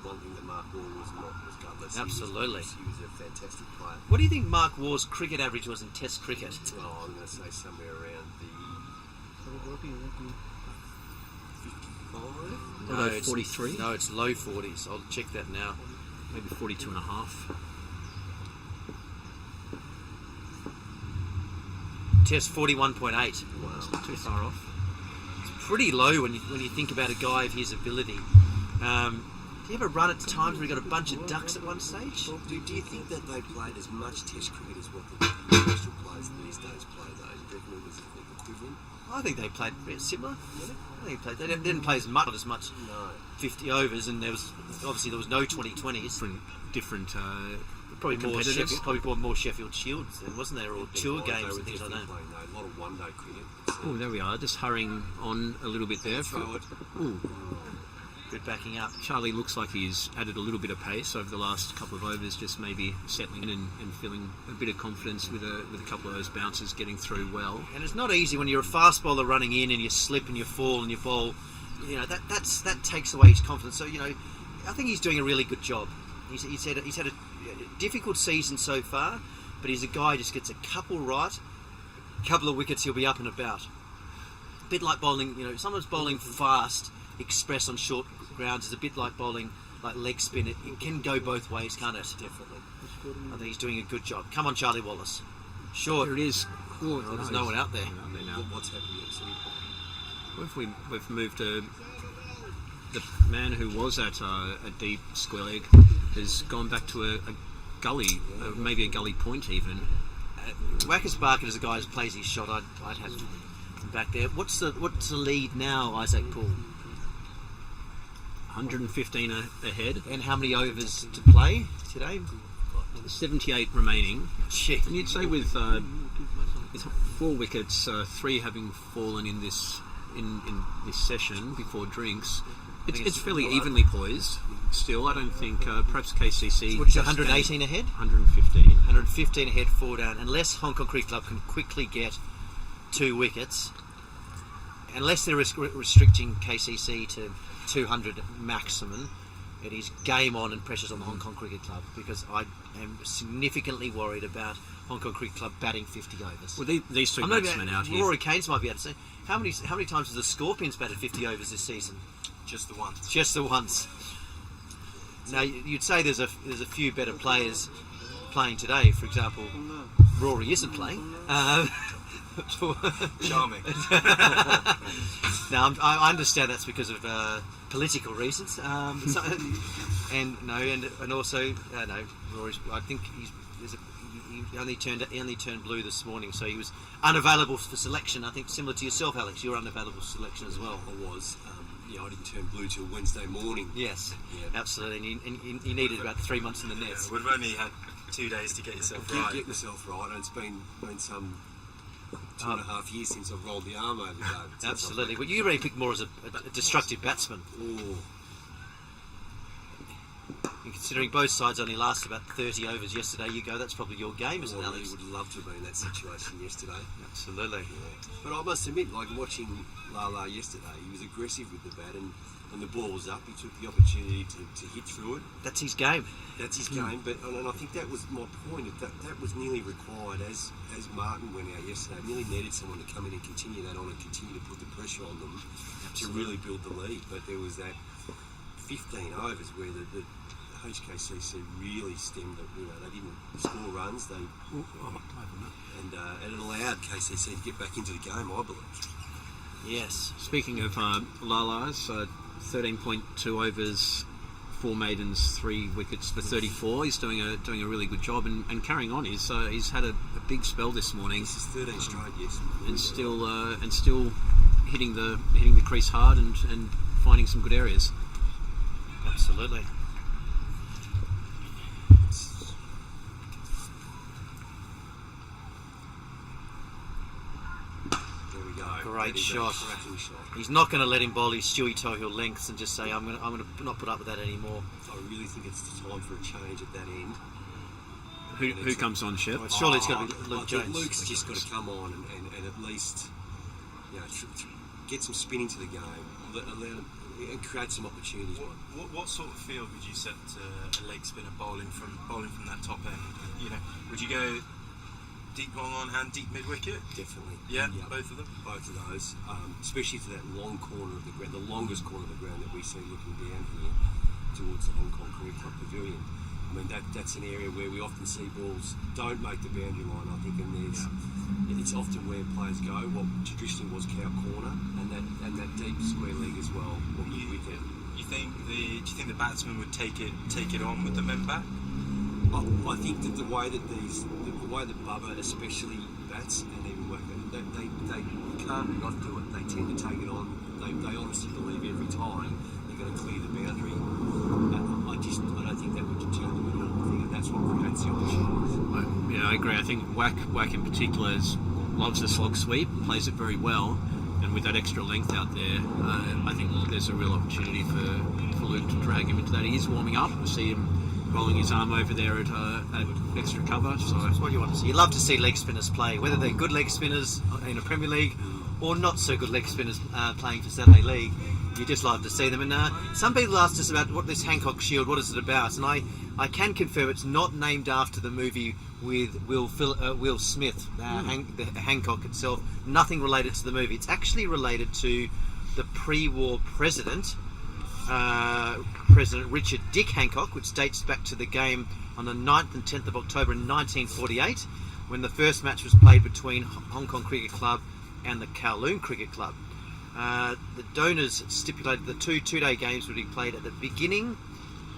one thing that Mark Wall was not was gutless. Absolutely. He was a fantastic player. What do you think Mark Wall's cricket average was in Test cricket? Well, I'm going to say somewhere around the 55? No, it's 43? No, it's low 40s. I'll check that now. Maybe 42 and a half. Test 41.8. Wow. It's not too far off. It's pretty low when you think about a guy of his ability. Do you ever run at times where he got a bunch of ducks at one stage? Do you think that they played as much Test cricket as what the international players these days play, though? Do you reckon it was equivalent? I think they played pretty similar. Really? I think they didn't play as much, No. 50 overs, and there was no 2020s. Different Probably competitors. more Sheffield Shields then, wasn't there? Or tour games and things like that. Playing, a lot of one-day cricket. Oh, there we are. Just hurrying on a little bit there. Throw it. Ooh. Good backing up. Charlie looks like he's added a little bit of pace over the last couple of overs, just maybe settling in and feeling a bit of confidence with a couple of those bounces getting through well. And it's not easy when you're a fast bowler running in and you slip and you fall and you bowl. You know that takes away his confidence. So I think he's doing a really good job. He's had a difficult season so far, but he's a guy who just gets a couple right, a couple of wickets, he'll be up and about. A bit like bowling. Sometimes bowling fast, express on short grounds is a bit like bowling like leg spin. It can go both ways, can't it? Definitely. I think he's doing a good job. Come on, Charlie Wallace. Short. Here it is. Oh, There's no one out there. What's happening? We've moved to the man who was at a deep square leg has gone back to a gully, maybe a gully point even. Wackers Barker is a guy who plays his shot. I'd have him back there. What's the lead now, Isaac Poole? 115 ahead. And how many overs to play today? 78 remaining. Shit. And you'd say with 4 wickets, 3 having fallen in this session before drinks, it's fairly evenly poised. Still, I don't think perhaps KCC. What is it, 118 ahead? 115. 115 ahead, 4 down. Unless Hong Kong Cricket Club can quickly get 2 wickets, unless they're restricting KCC to 200 maximum, it is game on and pressures on the Hong Kong Cricket Club, because I am significantly worried about Hong Kong Cricket Club batting 50 overs. Well, these two batsmen out here. Rory Keynes might be able to say, how many times have the Scorpions batted 50 overs this season? Just the once. Just the once. Now, you'd say there's a few better players playing today. For example, Rory isn't playing. Charming. Now, I understand that's because of political reasons. And also, Rory's. I think he only turned blue this morning, so he was unavailable for selection. I think similar to yourself, Alex, you were unavailable for selection as well. I was. I didn't turn blue till Wednesday morning. Yes, yeah. Absolutely. And you needed about 3 months in the nets. We've only had 2 days to get yourself right. Get myself right, and it's been some 2.5 years since I've rolled the arm over David. Absolutely. Well, you really picked more as a destructive batsman. Ooh. And considering both sides only lasted about 30 overs yesterday, that's probably your game, isn't it, I Alex? would love to be in that situation yesterday. Absolutely. Yeah. But I must admit, like watching Lala yesterday, he was aggressive with the bat, and when the ball was up, he took the opportunity to hit through it. That's his game. That's his game, and I think that was my point. That was nearly required as Martin went out yesterday. Nearly needed someone to come in and continue that on and continue to put the pressure on them to really build the lead. But there was that 15 overs where the HKCC really stemmed it. They didn't score runs. And it allowed KCC to get back into the game, I believe. Yes. Speaking of Lala's, 13.2 overs, 4 maidens, 3 wickets for 34. He's doing a really good job and carrying on. He's had a big spell this morning. This is 13 straight, yes. And still hitting the crease hard and finding some good areas. Absolutely. Great shot. He's not going to let him bowl his Stewie Tohill lengths and just say, I'm going to not put up with that anymore. I really think it's the time for a change at that end. Who comes on, Shep? Well, surely it's got to be Luke Jones. Luke's just got to come on and at least get some spin into the game. and create some opportunities. What sort of field would you set to a leg spinner bowling from that top end? You know, would you go deep long on and deep mid wicket? Definitely. Yeah, both of them. Both of those, especially to that long corner of the ground, the longest corner of the ground that we see looking down here towards the Hong Kong Cricket Club Pavilion. I mean, that's an area where we often see balls don't make the boundary line, I think, and it's often where players go. What traditionally was cow corner, and that deep square leg as well. With it. Do you think the batsman would take it on with the men back? I think that the way that Bubba especially bats and even work, they can't not do it. They tend to take it on. They honestly believe every time they're going to clear the boundary. I don't think that would deter them at all. I think that's what creates the opportunities. Yeah, I agree. I think Wack in particular loves the slog sweep, plays it very well, and with that extra length out there, I think there's a real opportunity for Luke to drag him into that. He is warming up. I see him rolling his arm over there at extra cover. So That's what you want to see. You love to see leg spinners play, whether they're good leg spinners in a Premier League or not so good leg spinners playing for Saturday League. You just love to see them. And some people asked us about what this Hancock Shield, what is it about? And I can confirm it's not named after the movie with Will Smith, the Hancock itself. Nothing related to the movie. It's actually related to the pre-war president, President Richard Dick Hancock, which dates back to the game on the 9th and 10th of October in 1948, when the first match was played between Hong Kong Cricket Club and the Kowloon Cricket Club. The donors stipulated the two-day games would be played at the beginning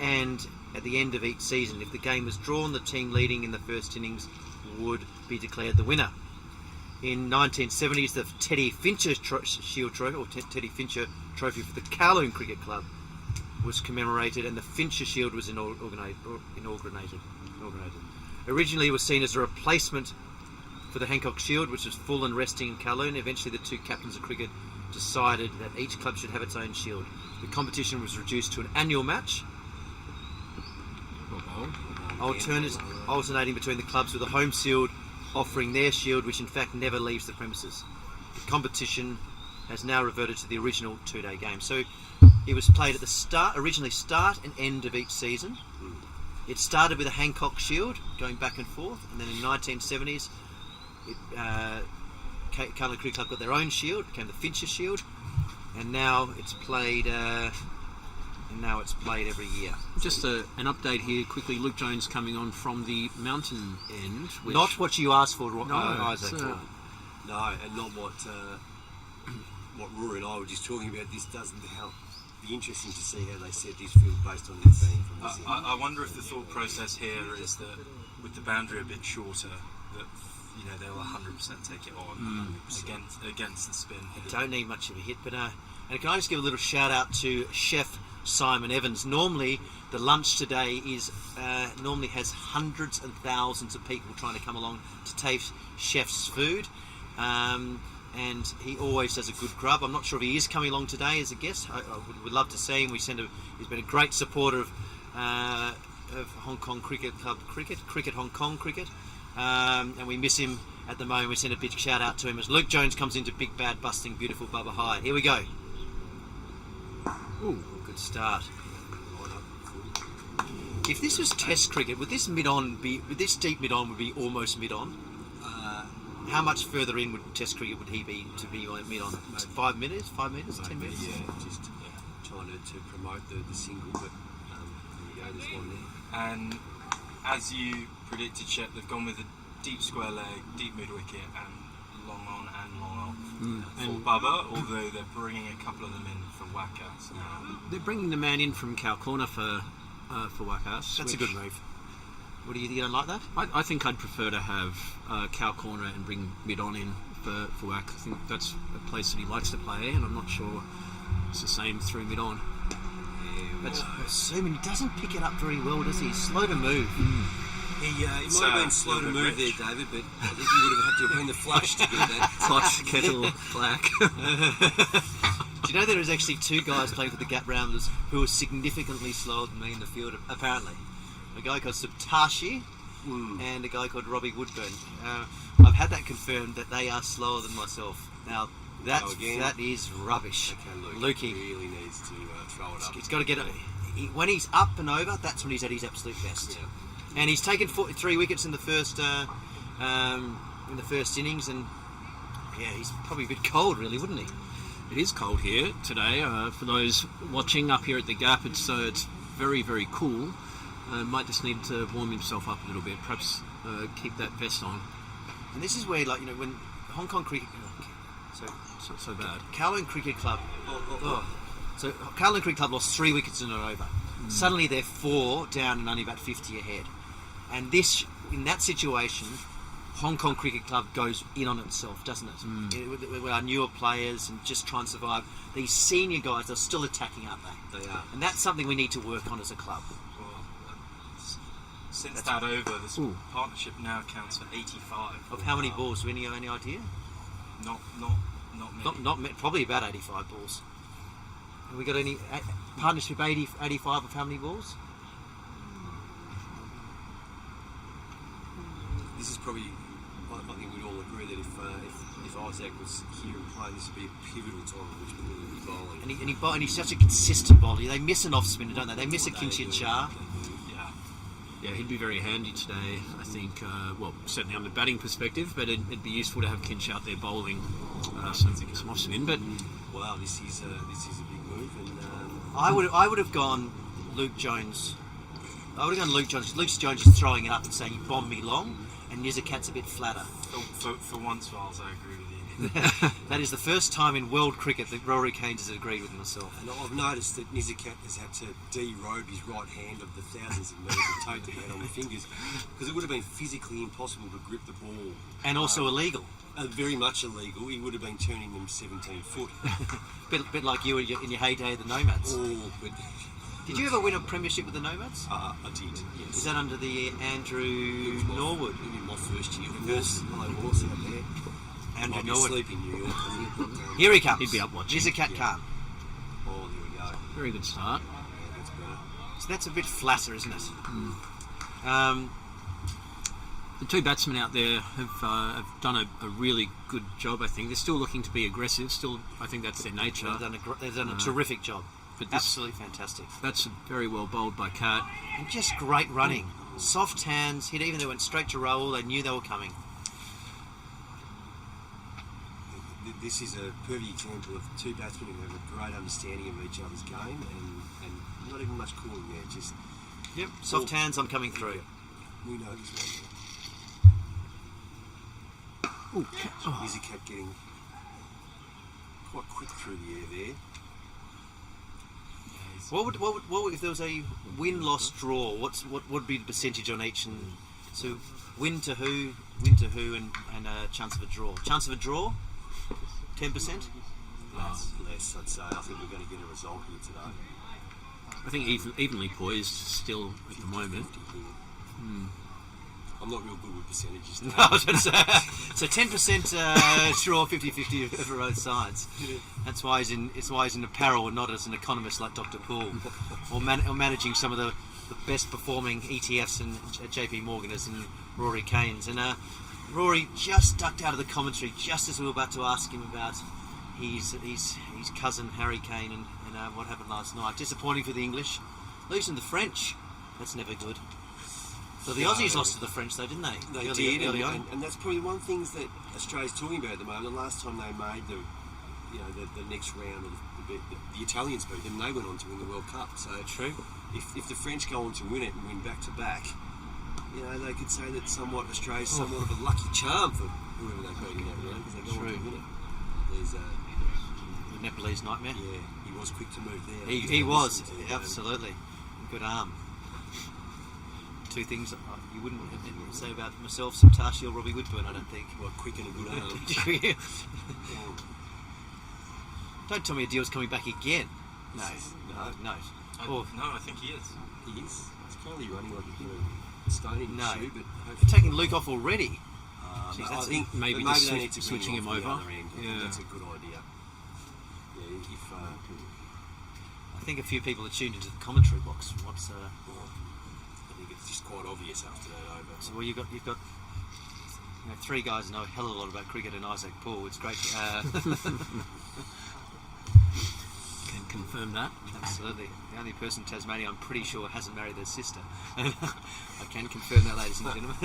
and at the end of each season. If the game was drawn, the team leading in the first innings would be declared the winner. In 1970s, the Teddy Fincher Shield Trophy, or Teddy Fincher Trophy for the Kowloon Cricket Club, was commemorated, and the Fincher Shield was inaugurated. Originally, it was seen as a replacement for the Hancock Shield, which was full and resting in Kowloon. Eventually, the two captains of cricket decided that each club should have its own shield. The competition was reduced to an annual match, alternating between the clubs with a home shield offering their shield, which in fact never leaves the premises. The competition has now reverted to the original two-day game. So it was played at the originally start and end of each season. It started with a Hancock Shield, going back and forth, and then in the 1970s, Kowloon Cricket Club got their own shield, became the Fincher Shield, and now it's played. Every year. Just an update here quickly. Luke Jones coming on from the mountain end. Which not what you asked for, no, Isaac. No, and not what Rory and I were just talking about. This doesn't help. Be interesting to see how they set this field based on their theme from this end. I wonder if the thought process here is that with the boundary a bit shorter, that they'll 100% take it on against the spin. Don't need much of a hit, but and can I just give a little shout out to Chef Simon Evans. Normally, the lunch today normally has hundreds and thousands of people trying to come along to taste Chef's food, and he always does a good grub. I'm not sure if he is coming along today as a guest. I would love to see him. He's been a great supporter of Hong Kong Cricket Club cricket Hong Kong cricket, and we miss him at the moment. We send a big shout out to him as Luke Jones comes into Big Bad Busting Beautiful Bubba High. Here we go. Ooh, good start. If this was Test cricket, would this this deep mid on would be almost mid on? How much further in would Test cricket would he be to be mid on? 5 minutes, 10 minutes. Yeah, just trying to promote the single, but there you go. There's one there. And as you predicted, Shep, they've gone with a deep square leg, deep mid wicket, and long on and long off for Bubba, although they're bringing a couple of them in for Wacker. So they're bringing the man in from Cow Corner for Wacker. That's a good move. What do you don't like that? I think I'd prefer to have Cow Corner and bring mid on in for Wack. I think that's a place that he likes to play, and I'm not sure it's the same through mid on. That's assuming he doesn't pick it up very well, does he? He's slow to move. He might have been slow to move there, David, but I think he would have had to have been the flush to get that. Flush, kettle, black. Do you know there is actually two guys playing for the Gap Rounders who are significantly slower than me in the field, apparently. A guy called Subtashi and a guy called Robbie Woodburn. I've had that confirmed that they are slower than myself. Now, That is rubbish. Okay, Lukey. really needs to throw it up. He's got to get it. When he's up and over, that's when he's at his absolute best. Yeah. And he's taken 3 wickets in the first innings, and he's probably a bit cold, really, wouldn't he? It is cold here today. For those watching up here at the Gap, it's very, very cool. Might just need to warm himself up a little bit. Perhaps keep that vest on. And this is where, when Hong Kong cricket, It's not so bad. Kowloon Cricket Club. So Kowloon Cricket Club lost 3 wickets in an over. Suddenly they're 4 down and only about 50 ahead. And in that situation, Hong Kong Cricket Club goes in on itself, doesn't it? With our newer players and just try and survive. These senior guys are still attacking, aren't they? They are. And that's something we need to work on as a club. Since that over, this partnership now counts for 85. Of how many balls? Any idea? Not many. Not probably about 85 balls. Have we got any partnership 85 of how many balls? This is probably, I think we'd all agree that if Isaac was here and playing, this would be a pivotal time in which we would be bowling. And he's such a consistent bowler. They miss an off spinner, don't they? They miss a Kinshid Shah. Yeah, he'd be very handy today, I think. Certainly on the batting perspective, but it'd be useful to have Kinch out there bowling some off spin. But wow, this is a big move, and I would have gone Luke Jones. I would have gone Luke Jones. Luke Jones is throwing it up and saying, "You bombed me long," and Nizakat's a bit flatter. For once, Miles, I agree with you. That is the first time in world cricket that Rory Keynes has agreed with myself. And I've noticed that Nizakat has had to derobe his right hand of the thousands of metres of tape that he had on the fingers, because it would have been physically impossible to grip the ball. And also illegal. Very much illegal. He would have been turning them 17 foot. bit like you in your heyday of the Nomads. But did you ever win a premiership with the Nomads? I did, yes. Is that under the Andrew Norwood? It was my first year. Hello, Horse out there. Andrew Might Norwood. be asleep in New York. Here he comes. He'd be up watching. Nizakat Khan. Oh, there we go. very good start. Yeah, that's better. So that's a bit flatter, isn't it? The two batsmen out there have done a really good job, I think. They're still looking to be aggressive. Still, I think that's their nature. They've done a terrific job. But Absolutely fantastic. That's very well bowled by Cat. And just great running. Soft hands, hit even. They went straight to Raoul. They knew they were coming. This is a perfect example of two batsmen who have a great understanding of each other's game and not even much calling there. Just Soft hands, I'm coming through. we know this one. Nizakat getting quite quick through the air there. What would if there was a win-loss draw? What would be the percentage on each? And so win to who, and a chance of a draw. Chance of a draw, 10%. Less, I'd say. I think we're going to get a result here today. I think evenly poised still at the moment. 50-50 here. I'm not real good with percentages. No, I was going to say, so 10% draw, 50-50 for both sides. That's why he's in apparel and not as an economist like Dr. Poole, or managing some of the best performing ETFs in JP Morgan as in Rory Keynes. And Rory just ducked out of the commentary just as we were about to ask him about his cousin Harry Kane and what happened last night. Disappointing for the English, losing the French. That's never good. So the Aussies lost to the French, though, didn't they? They did, and that's probably one of the things that Australia's talking about at the moment. The last time they made the next round, of the Italians beat them, they went on to win the World Cup. So True. If the French go on to win it and win back to back, they could say that Australia's somewhat of a lucky charm for whoever they beat in that round because they go on to win it. There's The Nepalese nightmare. yeah, he was quick to move there. He was, absolutely. Good arm. Two things you wouldn't say about myself, Subtashi or Robbie Woodburn, I don't think. Well, quick and a good arm. Don't tell me Adil's coming back again. No. No, I think he is. He is. He's currently running like a stone in his shoe, but You're taking Luke off already. I think maybe they just need to switching him off the over. other end. I think that's a good idea. Yeah, if I think a few people are tuned into the commentary box. I think it's just quite obvious after that over. So you've got You know, three guys know a hell of a lot about cricket and Isaac Paul. It's great. Can confirm that. Absolutely. The only person in Tasmania I'm pretty sure hasn't married their sister. I can confirm that, ladies and gentlemen.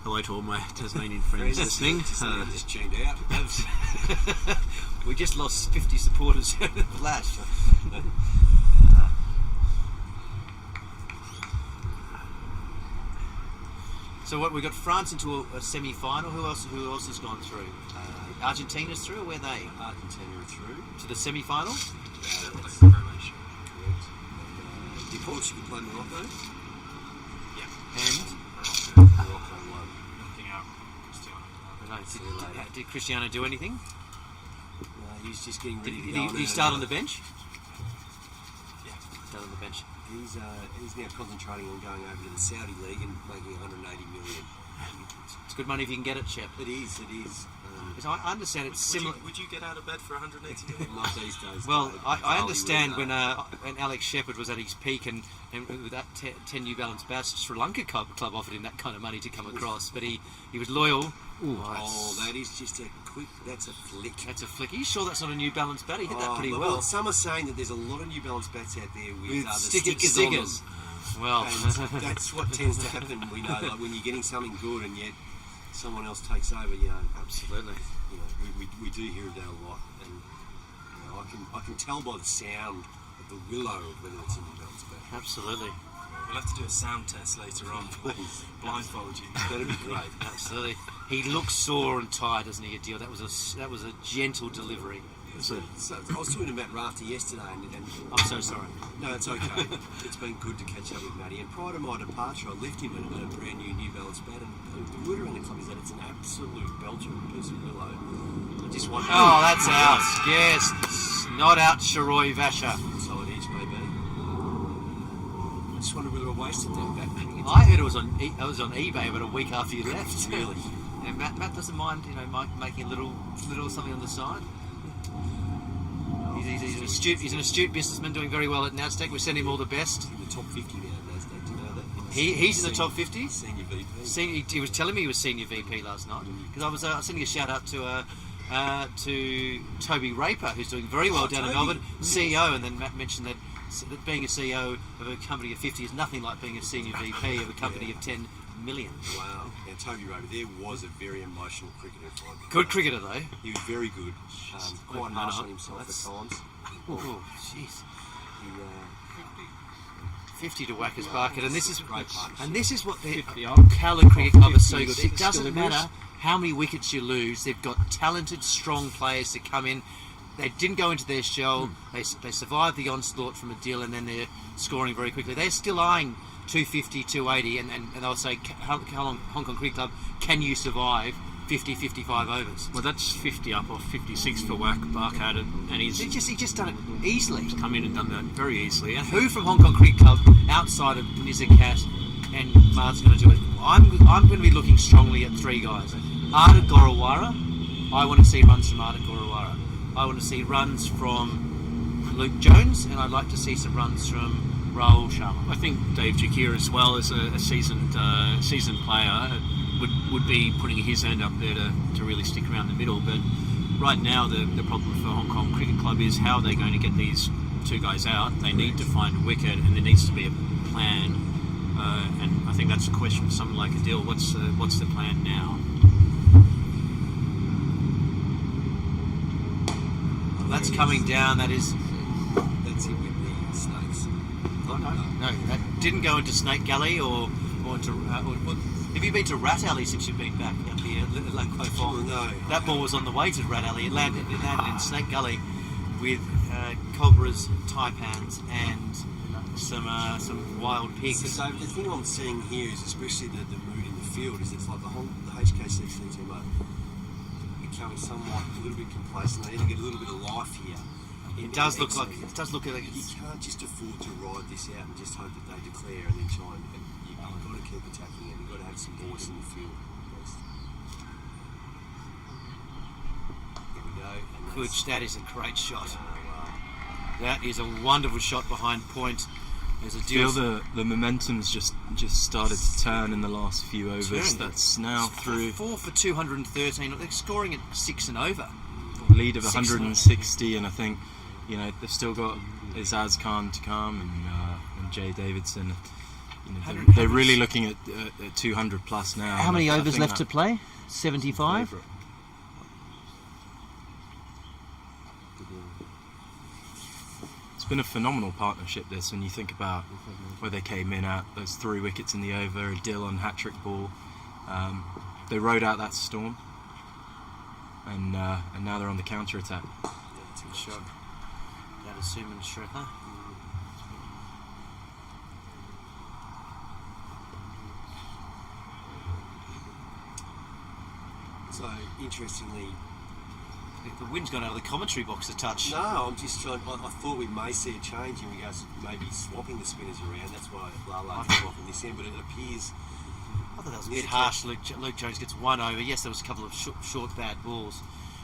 Hello to all my Tasmanian friends listening. Just tuned out. We just lost 50 supporters in a flash. So what, we got France into a semi-final. Who else has gone through? Argentina's through, or where are they? Argentina are through. To the semi-final? That's Croatia. Correct. Did Portugal play Morocco? Yeah. And Morocco won. Knocking out Cristiano. I don't know, did Cristiano do anything? No, he's just getting ready to Did go. he start on the bench? Yeah. Start on the bench. He's now concentrating on going over to the Saudi League and making 180 million. It's good money if you can get it, Shep. It is. Because I understand it's similar. Would you get out of bed for 180 million? Not these days. Well, Dave. I It's understand Hollywood, when Alex Shepherd was at his peak and with that 10 New Balance bats, Sri Lanka club offered him that kind of money to come across, but he was loyal. Oh, that is just a quick. That's a flick. That's a flick. Are you sure that's not a New Balance bat? He hit that pretty look, well. Some are saying that there's a lot of New Balance bats out there with the stickers on them. on them. Well, And that's what tends to happen. We know, like when you're getting something good and yet someone else takes over. You know, absolutely. You know, we do hear of that a lot, and you know, I can tell by the sound of the willow whether it's a New Balance bat. Absolutely. We'll have to do a sound test later on. Please. Blindfold you. That'd be great. Absolutely. He looks sore and tired, doesn't he, Adil? That was a gentle delivery. So I was talking to Matt Rafter yesterday, and I'm so sorry. No, it's okay. It's been good to catch up with Matty. And prior to my departure, I left him at a brand new Balance bat. And the word around the club is that it's an absolute belter of a piece of willow. I just wonder. Oh, that's out. Yes, not out, Sharoy Vasher. So it is, maybe. I just wonder whether I wasted that bat. I heard it was on eBay about a week after you left. Really? And Matt doesn't mind, making a little something on the side. He's an astute businessman doing very well at NASDAQ. We send him all the best. In the top 50 now at NASDAQ, do you know that? He's in the top 50. Senior VP. He was telling me he was senior VP last night because I was sending a shout out to Toby Raper, who's doing very well down in Melbourne, CEO, and then Matt mentioned that being a CEO of a company of 50 is nothing like being a senior VP of a company of 10 million. Wow. Now, Toby Raper, there was a very emotional cricketer. Good cricketer though. He was very good. Quite harsh on himself at times. Oh, jeez. 50 to Whackers Barket, and this is Great partnership. and this is what the 50 odd. Callan Cricket Club is so good. It 56 doesn't deliveries. matter how many wickets you lose. They've got talented, strong players to come in. They didn't go into their shell. They survived the onslaught from a deal, and then they're scoring very quickly. They're still eyeing 250, 280, and they'll say, Hong Kong Cricket Club, can you survive 50, 55 overs? Well, that's 50 up or 56 for Barkhad, and he's He just done it easily. come in and done that very easily. Yeah. Who from Hong Kong Cricket Club outside of Nizakat and Mart's going to do it? I'm going to be looking strongly at three guys. Arda Gorawara. I want to see runs from Arda Gorawara. I want to see runs from Luke Jones, and I'd like to see some runs from Rahul Sharma. I think Dave Jakir as well as a seasoned player would be putting his hand up there to really stick around the middle. But right now the problem for Hong Kong Cricket Club is how they're going to get these two guys out. They need to find a wicket, and there needs to be a plan. And I think that's a question for someone like Adil. What's the plan now? That's coming down. That's it with the Snakes. no, that didn't go into Snake Gully or into. Have you been to Rat Alley since you've been back up here at Lang Kwai Fong? No. That ball was on the way to Rat Alley. It landed in Snake Gully with cobras, taipans, and some wild pigs. So the thing I'm seeing here is, especially the mood in the field, is it's like the HKCC team are becoming somewhat a little bit complacent. They need to get a little bit of life here. It does look like you can't just afford to ride this out and just hope that they declare and then try and you've got to keep attacking and you've got to have some voice in the field. Here we go. Good. That is a great shot. That is a wonderful shot behind point. There's a I deal. feel the momentum's just started to turn in the last few overs. Turned. That's now through 4 for 213. They're scoring at 6 and over. lead of 6 160, and I think they've still got Izaz Khan to come and Jay Davidson. They're really looking at 200 plus now. How many I overs think left to play? 75? favourite. It's been a phenomenal partnership, this, when you think about where they came in at, those 3 wickets in the over, a Dillon hat-trick ball. They rode out that storm, and now they're on the counter-attack. Yeah, it's a good shot. That is Suman Shreka. So, interestingly, The wind's gone out of the commentary box a touch. no, I'm just trying. I thought we may see a change in regards to maybe swapping the spinners around. That's why Lala came off in this end, but it appears. I thought that was a Yeah, bit harsh. Luke Jones gets 1 over. Yes, there was a couple of short bad balls.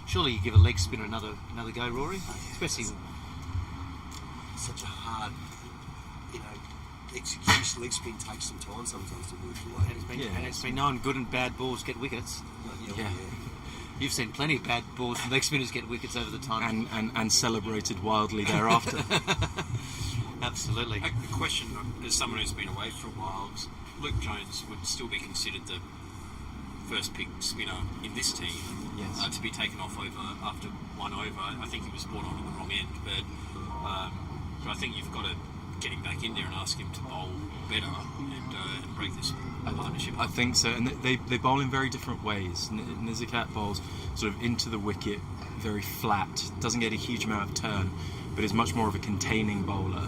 Surely you give a leg spinner another go, Rory. Especially Such a hard, execution. Leg spin takes some time sometimes to work away. and it's been known good and bad balls get wickets. Yeah. You've seen plenty of bad balls and leg spinners get wickets over the time. And celebrated wildly thereafter. Absolutely. A question, as someone who's been away for a while, Luke Jones would still be considered the first pick spinner in this team. Yes. To be taken off over after 1 over. I think he was brought on at the wrong end, but I think you've got to get him back in there and ask him to bowl better and break this partnership. I think so, and they bowl in very different ways. Nizakat bowls sort of into the wicket, very flat, doesn't get a huge amount of turn, but is much more of a containing bowler.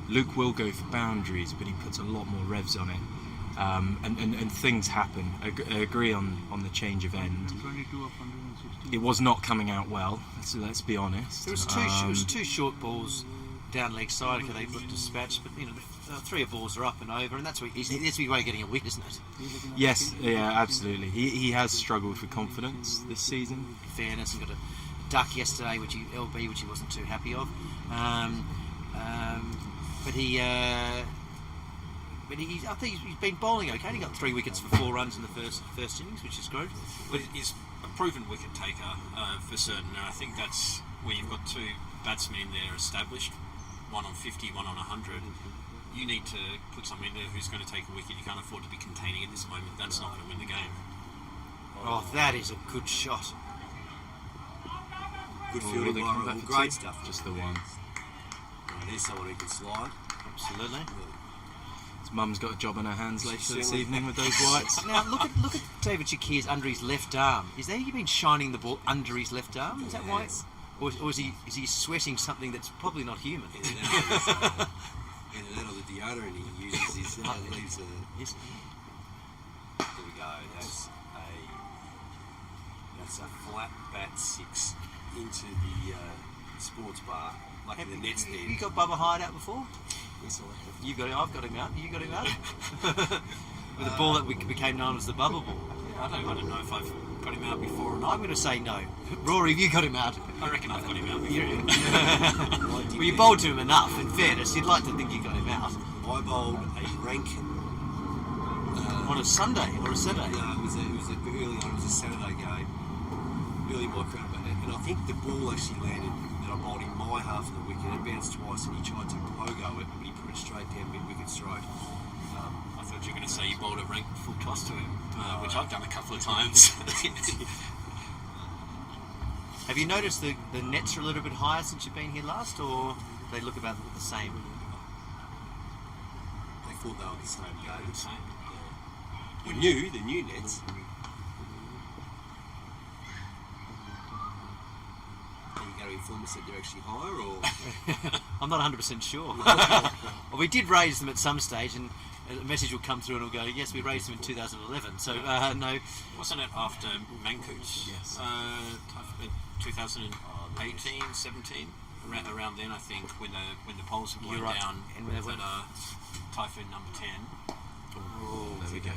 Luke will go for boundaries, but he puts a lot more revs on it, and things happen. I agree on the change of end. 22 of 160. It was not coming out well, so let's be honest. There was two short balls down leg side because they looked dispatched, but 3 balls are up and over, and that's the way of getting a wicket, isn't it? Yes, yeah, absolutely. He has struggled for confidence this season. Fairness, and got a duck yesterday, which he wasn't too happy of. But I think he's been bowling okay. He got 3 wickets for 4 runs in the first innings, which is good. But he's a proven wicket taker for certain, and I think that's where you've got 2 batsmen there established, one on 50, one on 100. You need to put someone in there who's going to take a wicket. You can't afford to be containing at this moment. That's not going to win the game. Oh, that is a good shot. Good Will fielding they by come back Rahul. for Great 2? stuff. Just the one. There's someone who can slide. Absolutely. His mum's got a job on her hands later this Certainly. evening with those whites. Now look at David Shakir's under his left arm. Is that he been shining the ball under his left arm? Is that why? Yes. Or is he sweating something that's probably not human? And a little of the deodorant he uses leaves a. Yes. There we go. That's a flat bat 6 into the sports bar, like in the nets there. You got Bubba Hyde out before? Yes, I have. You got him. I've got him out. You got him out. With a ball that became known as the bubble ball. I don't know if I've got him out before or not. I'm going to say no. Rory, have you got him out? I reckon I've got him out before. Well, you bowled to him enough. In fairness, you'd like to think you got him out I bowled a rank. on a Sunday or a Saturday. No, it was early on. It was a Saturday game. Really my crowd, and I think the ball actually landed that I bowled in my half of the wicket. It bounced twice, and he tried to pogo it, but he put it straight down mid-wicket stroke. I thought you were going to say you bowled a rank full toss to him, which I've done a couple of times. Have you noticed the nets are a little bit higher since you've been here last, or they look about the same? They thought they were the same game. Same. The new nets. Are you going to inform us that they're actually higher, or I'm not 100% sure. Well, we did raise them at some stage, and a message will come through and it'll go, yes, we raised them in 2011. So, no. Wasn't it after Mancoot? Yes. 2018, 17? Around then, I think, when the polls were You're going right. down And with when- Typhoon number 10. There we go.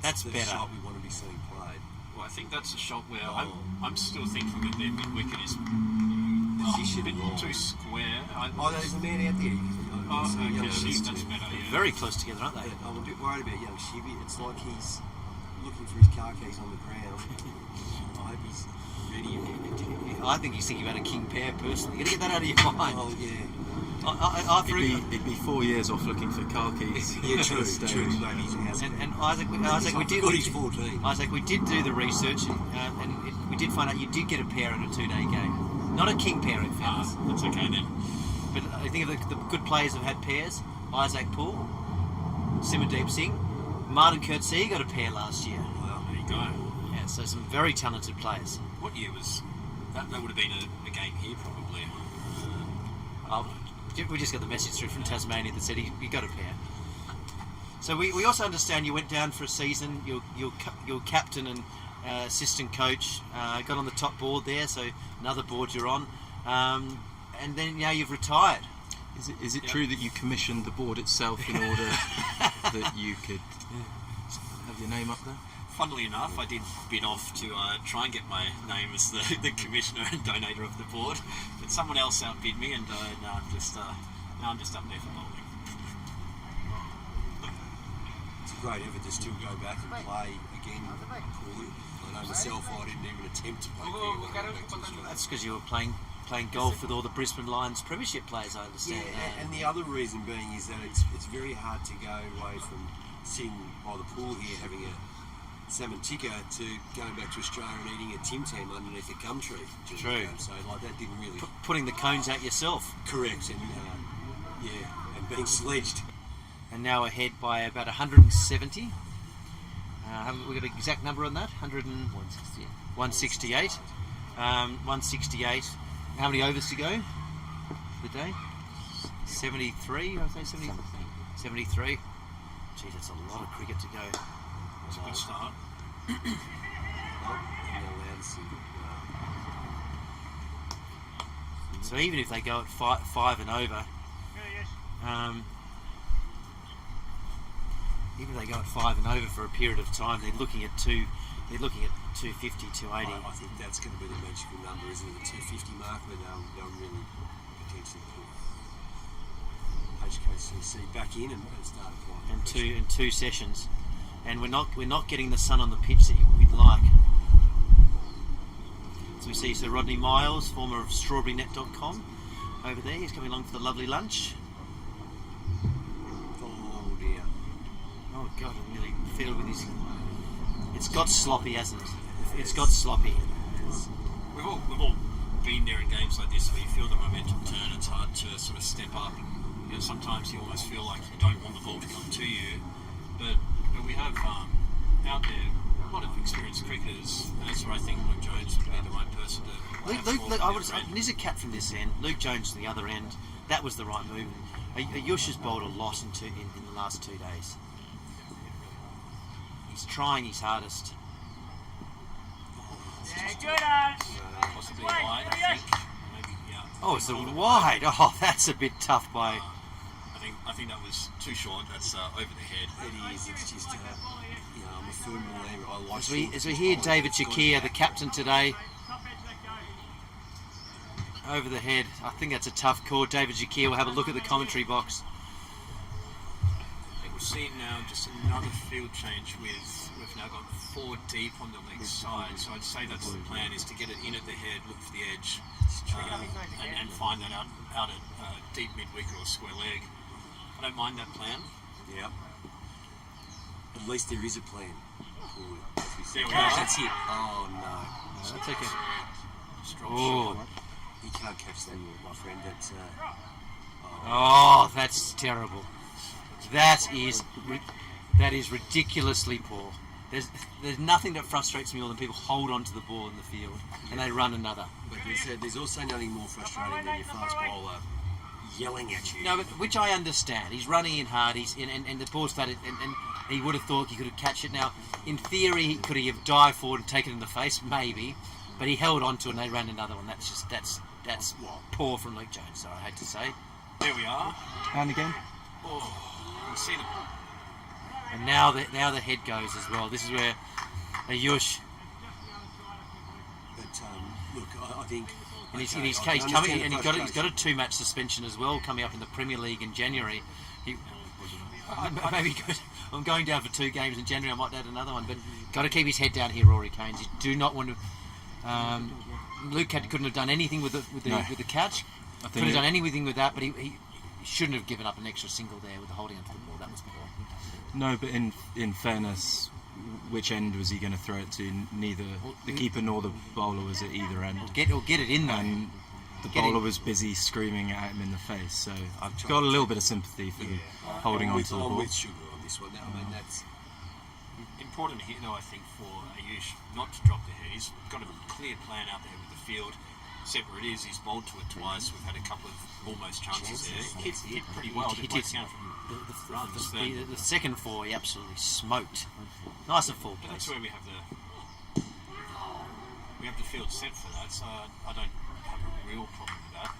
That's the better. shot we want to be seeing played. Well, I think that's a shot where I'm still thinking that their mid-wicket is Position a bit wrong. too square. Oh, there's a man out there. Okay, that's better. very close together, aren't they? I'm a bit worried about young Shivy. It's like he's looking for his car keys on the ground. I hope he's ready. I think he's thinking about a king pair personally. You got to get that out of your mind. Oh yeah. It'd be 4 years off looking for car keys. Yeah, at true. this stage. Maybe he's a house. And Isaac, He's 14. Isaac, we did do the research, and we did find out you did get a pair at a 2-day game. Not a king pair, in fairness. That's okay then. But I think of the good players have had pairs. Isaac Poole, Simandeep Singh, Martin Kurtzee got a pair last year. Well, there you go. Yeah, so some very talented players. What year was that? That would have been a game here, probably. We just got the message through from Tasmania that said he got a pair. So we also understand you went down for a season. Your captain and assistant coach got on the top board there, so another board you're on. And then now you've retired. Is it true that you commissioned the board itself in order that you could have your name up there? Funnily enough, I did bid off to try and get my name as the commissioner and donator of the board, but someone else outbid me, and now I'm just up there for bowling. It's a great effort to still go back and play again. Poorly. I know myself, I didn't even attempt to play cricket when I went back to Australia. That's because you were playing golf with all the Brisbane Lions Premiership players, I understand. Yeah, and the other reason being is that it's very hard to go away from sitting by the pool here having a salmon ticker to going back to Australia and eating a Tim Tam underneath a gum tree. True. So like that didn't really... Putting the cones out yourself. Correct, and and being sledged. And now ahead by about 170. Haven't we got an exact number on that? 168. 168. How many overs to go for the day? 73, I would say 73. Gee, that's a lot of cricket to go. It's a good start. So even if they go at five and over, even if they go at 5 and over for a period of time, they're looking at 250, 280. I think that's going to be the magical number, isn't it? The 250 mark, where they'll really potentially put HKCC back in and start applying. And two sessions, and we're not getting the sun on the pitch that we'd like. So we see Sir Rodney Miles, former of strawberrynet.com, over there. He's coming along for the lovely lunch. Oh dear. Oh God, I'm really filled with his. It's got sloppy, hasn't it? It's got sloppy. We've all been there in games like this where you feel the momentum turn. It's hard to sort of step up. You know, sometimes you almost feel like you don't want the ball to come to you, but we have out there a lot of experienced cricketers, and that's where I think Luke Jones would be the right person to. There's a cat from this end. Luke Jones from the other end. That was the right move. Ayush has bowled a lot in the last 2 days. He's trying his hardest. Possibly wide, I think. Maybe, yeah. Oh, it's a wide. Oh, that's a bit tough by. I think that was too short. That's over the head. It is. It's just, I'm a firm believer. I like. As we hear David Shakir, the captain today, over the head. I think that's a tough call. David Shakir will have a look at the commentary box. We've seen now just another field change we've now got 4 deep on the leg side, so I'd say that's the plan, is to get it in at the head, look for the edge, and find that out at deep mid-wicket or square leg. I don't mind that plan. Yeah. At least there is a plan. There we go. That's it. Oh no. I'll take it. Strong shot. You can't catch that, my friend. That's. Oh, that's terrible. That is ridiculously poor. There's nothing that frustrates me more than people hold on to the ball in the field and they run another. But there's also nothing more frustrating than your fast bowler yelling at you. No, but which I understand. He's running in hard. And the ball's flat, and he would have thought he could have catch it. Now, in theory, could he have dived forward and taken it in the face? Maybe, but he held on to it and they ran another one. That's poor from Luke Jones. Sorry, I hate to say. There we are. And again. Oh, you can see the. And now the head goes as well. This is where Ayush. But look, I think. In his case, coming and he's got a 2-match suspension as well coming up in the Premier League in January. Maybe good. I'm going down for 2 games in January. I might add another one, but got to keep his head down here, Rory Keynes. You do not want to. Luke couldn't have done anything with the catch. Couldn't have done anything with that, but he shouldn't have given up an extra single there with the holding onto the ball. That was poor. No, but in fairness, which end was he going to throw it to? Neither the keeper nor the bowler was at either end. Get it in there. And the bowler was busy screaming at him in the face. So I've got a little bit of sympathy for the holding on to the ball. I'm with Sugar on this one. I mean, that's important here, though, I think, for Ayush not to drop the head. He's got a clear plan out there with the field. Separate it is, he's bowled to it twice. We've had a couple of almost chances there. Hit pretty well. He did. The second 4 he absolutely smoked. Nice and full. But that's where we have the field set for that. So I don't have a real problem with that.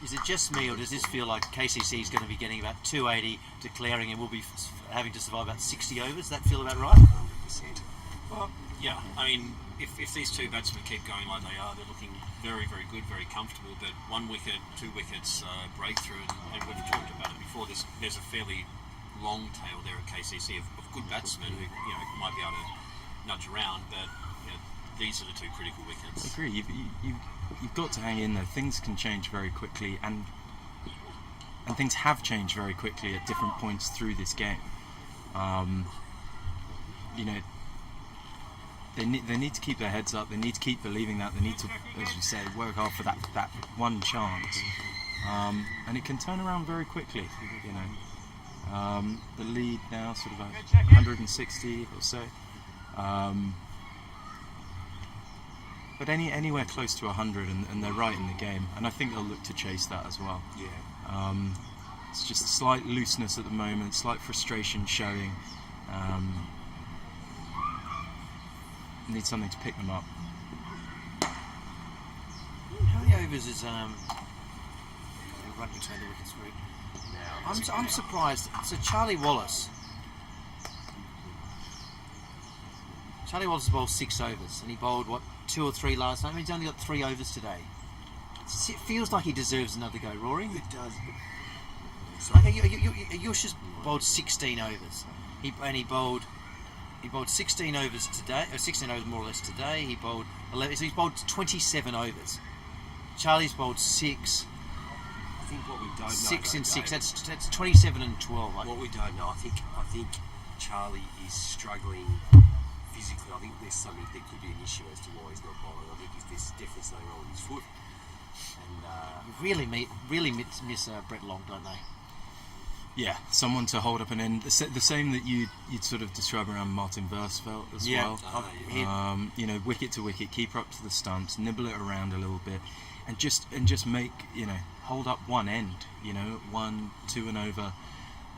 Is it just me, or does this feel like KCC is going to be getting about 280 declaring, and we'll be having to survive about 60 overs? Does that feel about right? 100%. Well, yeah. I mean, if these 2 batsmen keep going like they are, they're looking very, very good, very comfortable. But 1 wicket, 2 wickets breakthrough, and we've talked about it before. There's a fairly long tail there at KCC of good batsmen who might be able to nudge around, but these are the 2 critical wickets. I agree. You've got to hang in there. Things can change very quickly, and things have changed very quickly at different points through this game. They need to keep their heads up. They need to keep believing that. They need to, as we say, work hard for that one chance, and it can turn around very quickly. The lead now sort of 160 or so. But anywhere close to 100, and they're right in the game, and I think they'll look to chase that as well. Yeah. It's just a slight looseness at the moment, slight frustration showing. Need something to pick them up. How many overs is run between the wickets group? I'm surprised. So Charlie Wallace bowled 6 overs, and he bowled 2 or 3 last night. I mean, he's only got 3 overs today. It feels like he deserves another go, Rory. It does. Ayush has bowled 16 overs. He bowled 16 overs today, or 16 overs more or less today. He bowled 11, so he's bowled 27 overs. Charlie's bowled 6. I think what we don't know. 6 and 6. That's 27 and 12. What we don't know, I think Charlie is struggling physically. I think there could be an issue as to why he's not bowling. I think there's definitely something wrong with his foot. And Really miss Brett Long, don't they? Yeah, someone to hold up an end. The same that you'd sort of describe around Martin Versfeld as well. Wicket to wicket, keep her up to the stumps, nibble it around a little bit, and just make hold up one end. 1, 2 and over,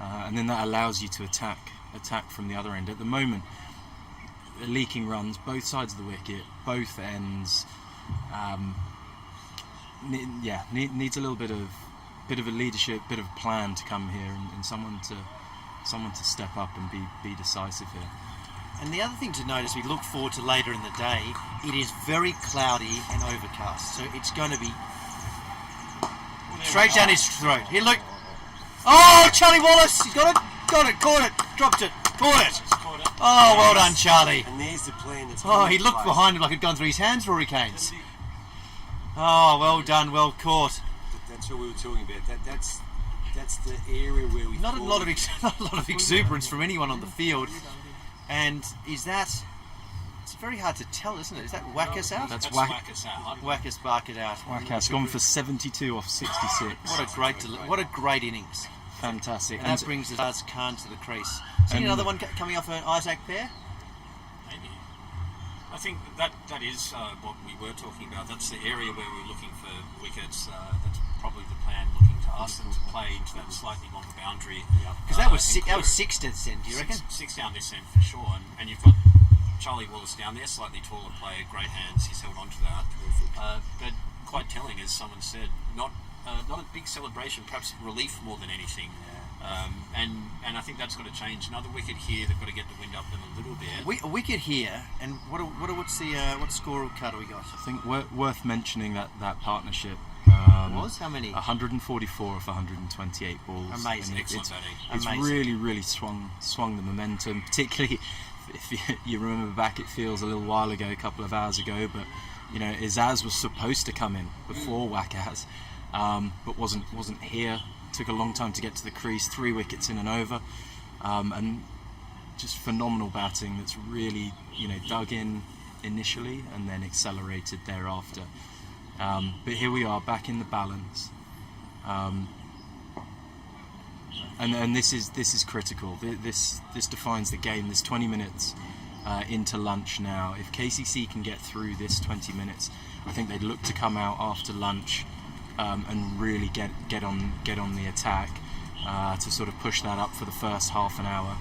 and then that allows you to attack from the other end. At the moment, leaking runs both sides of the wicket, both ends. Needs a little bit of a leadership, bit of a plan to come here, and someone to step up and be decisive here. And the other thing to notice, we look forward to later in the day, it is very cloudy and overcast, so it's going to be straight down his throat. Here, look. Oh, Charlie Wallace, he's got it, caught it, dropped it, caught it. Oh, well done, Charlie. And there's the plan. He looked behind him like it had gone through his hands, Rory Keynes. Oh, well done, well caught. That's what we were talking about. That's the area where we. Not a lot of exuberance from anyone on the field, and is that? It's very hard to tell, isn't it? Is that whack us out? That's whack us out. Whack us, bark it out. Wacka's gone for 72 off 66. What a great innings. Fantastic. And that brings us Khan to the crease. See another one coming off an Isaac pair? Maybe. I think that is what we were talking about. That's the area where we're looking for wickets. That's probably the plan, looking to ask them to play into that slightly longer boundary. Because that was 6 this end, do you reckon? 6 down this end for sure. And you've got Charlie Wallace down there, slightly taller player, great hands. He's held on to that. But quite telling, as someone said, not a big celebration, perhaps relief more than anything. And I think that's got to change. Another wicket here, they've got to get the wind up them a little bit. A wicket here, and what score card do we got? I think worth mentioning that partnership Was? How many? 144 of 128 balls. Amazing. And Excellent batting. It's Amazing. really swung the momentum, particularly if you remember back, it feels a little while ago, a couple of hours ago, but you know, Izaz was supposed to come in before Wakaz, but wasn't here. Took a long time to get to the crease, 3 wickets in and over, and just phenomenal batting that's really, you know, dug in initially and then accelerated thereafter. But here we are back in the balance, and this is critical. This defines the game. There's 20 minutes into lunch now. If KCC can get through this 20 minutes, I think they'd look to come out after lunch and really get on the attack to sort of push that up for the first half an hour.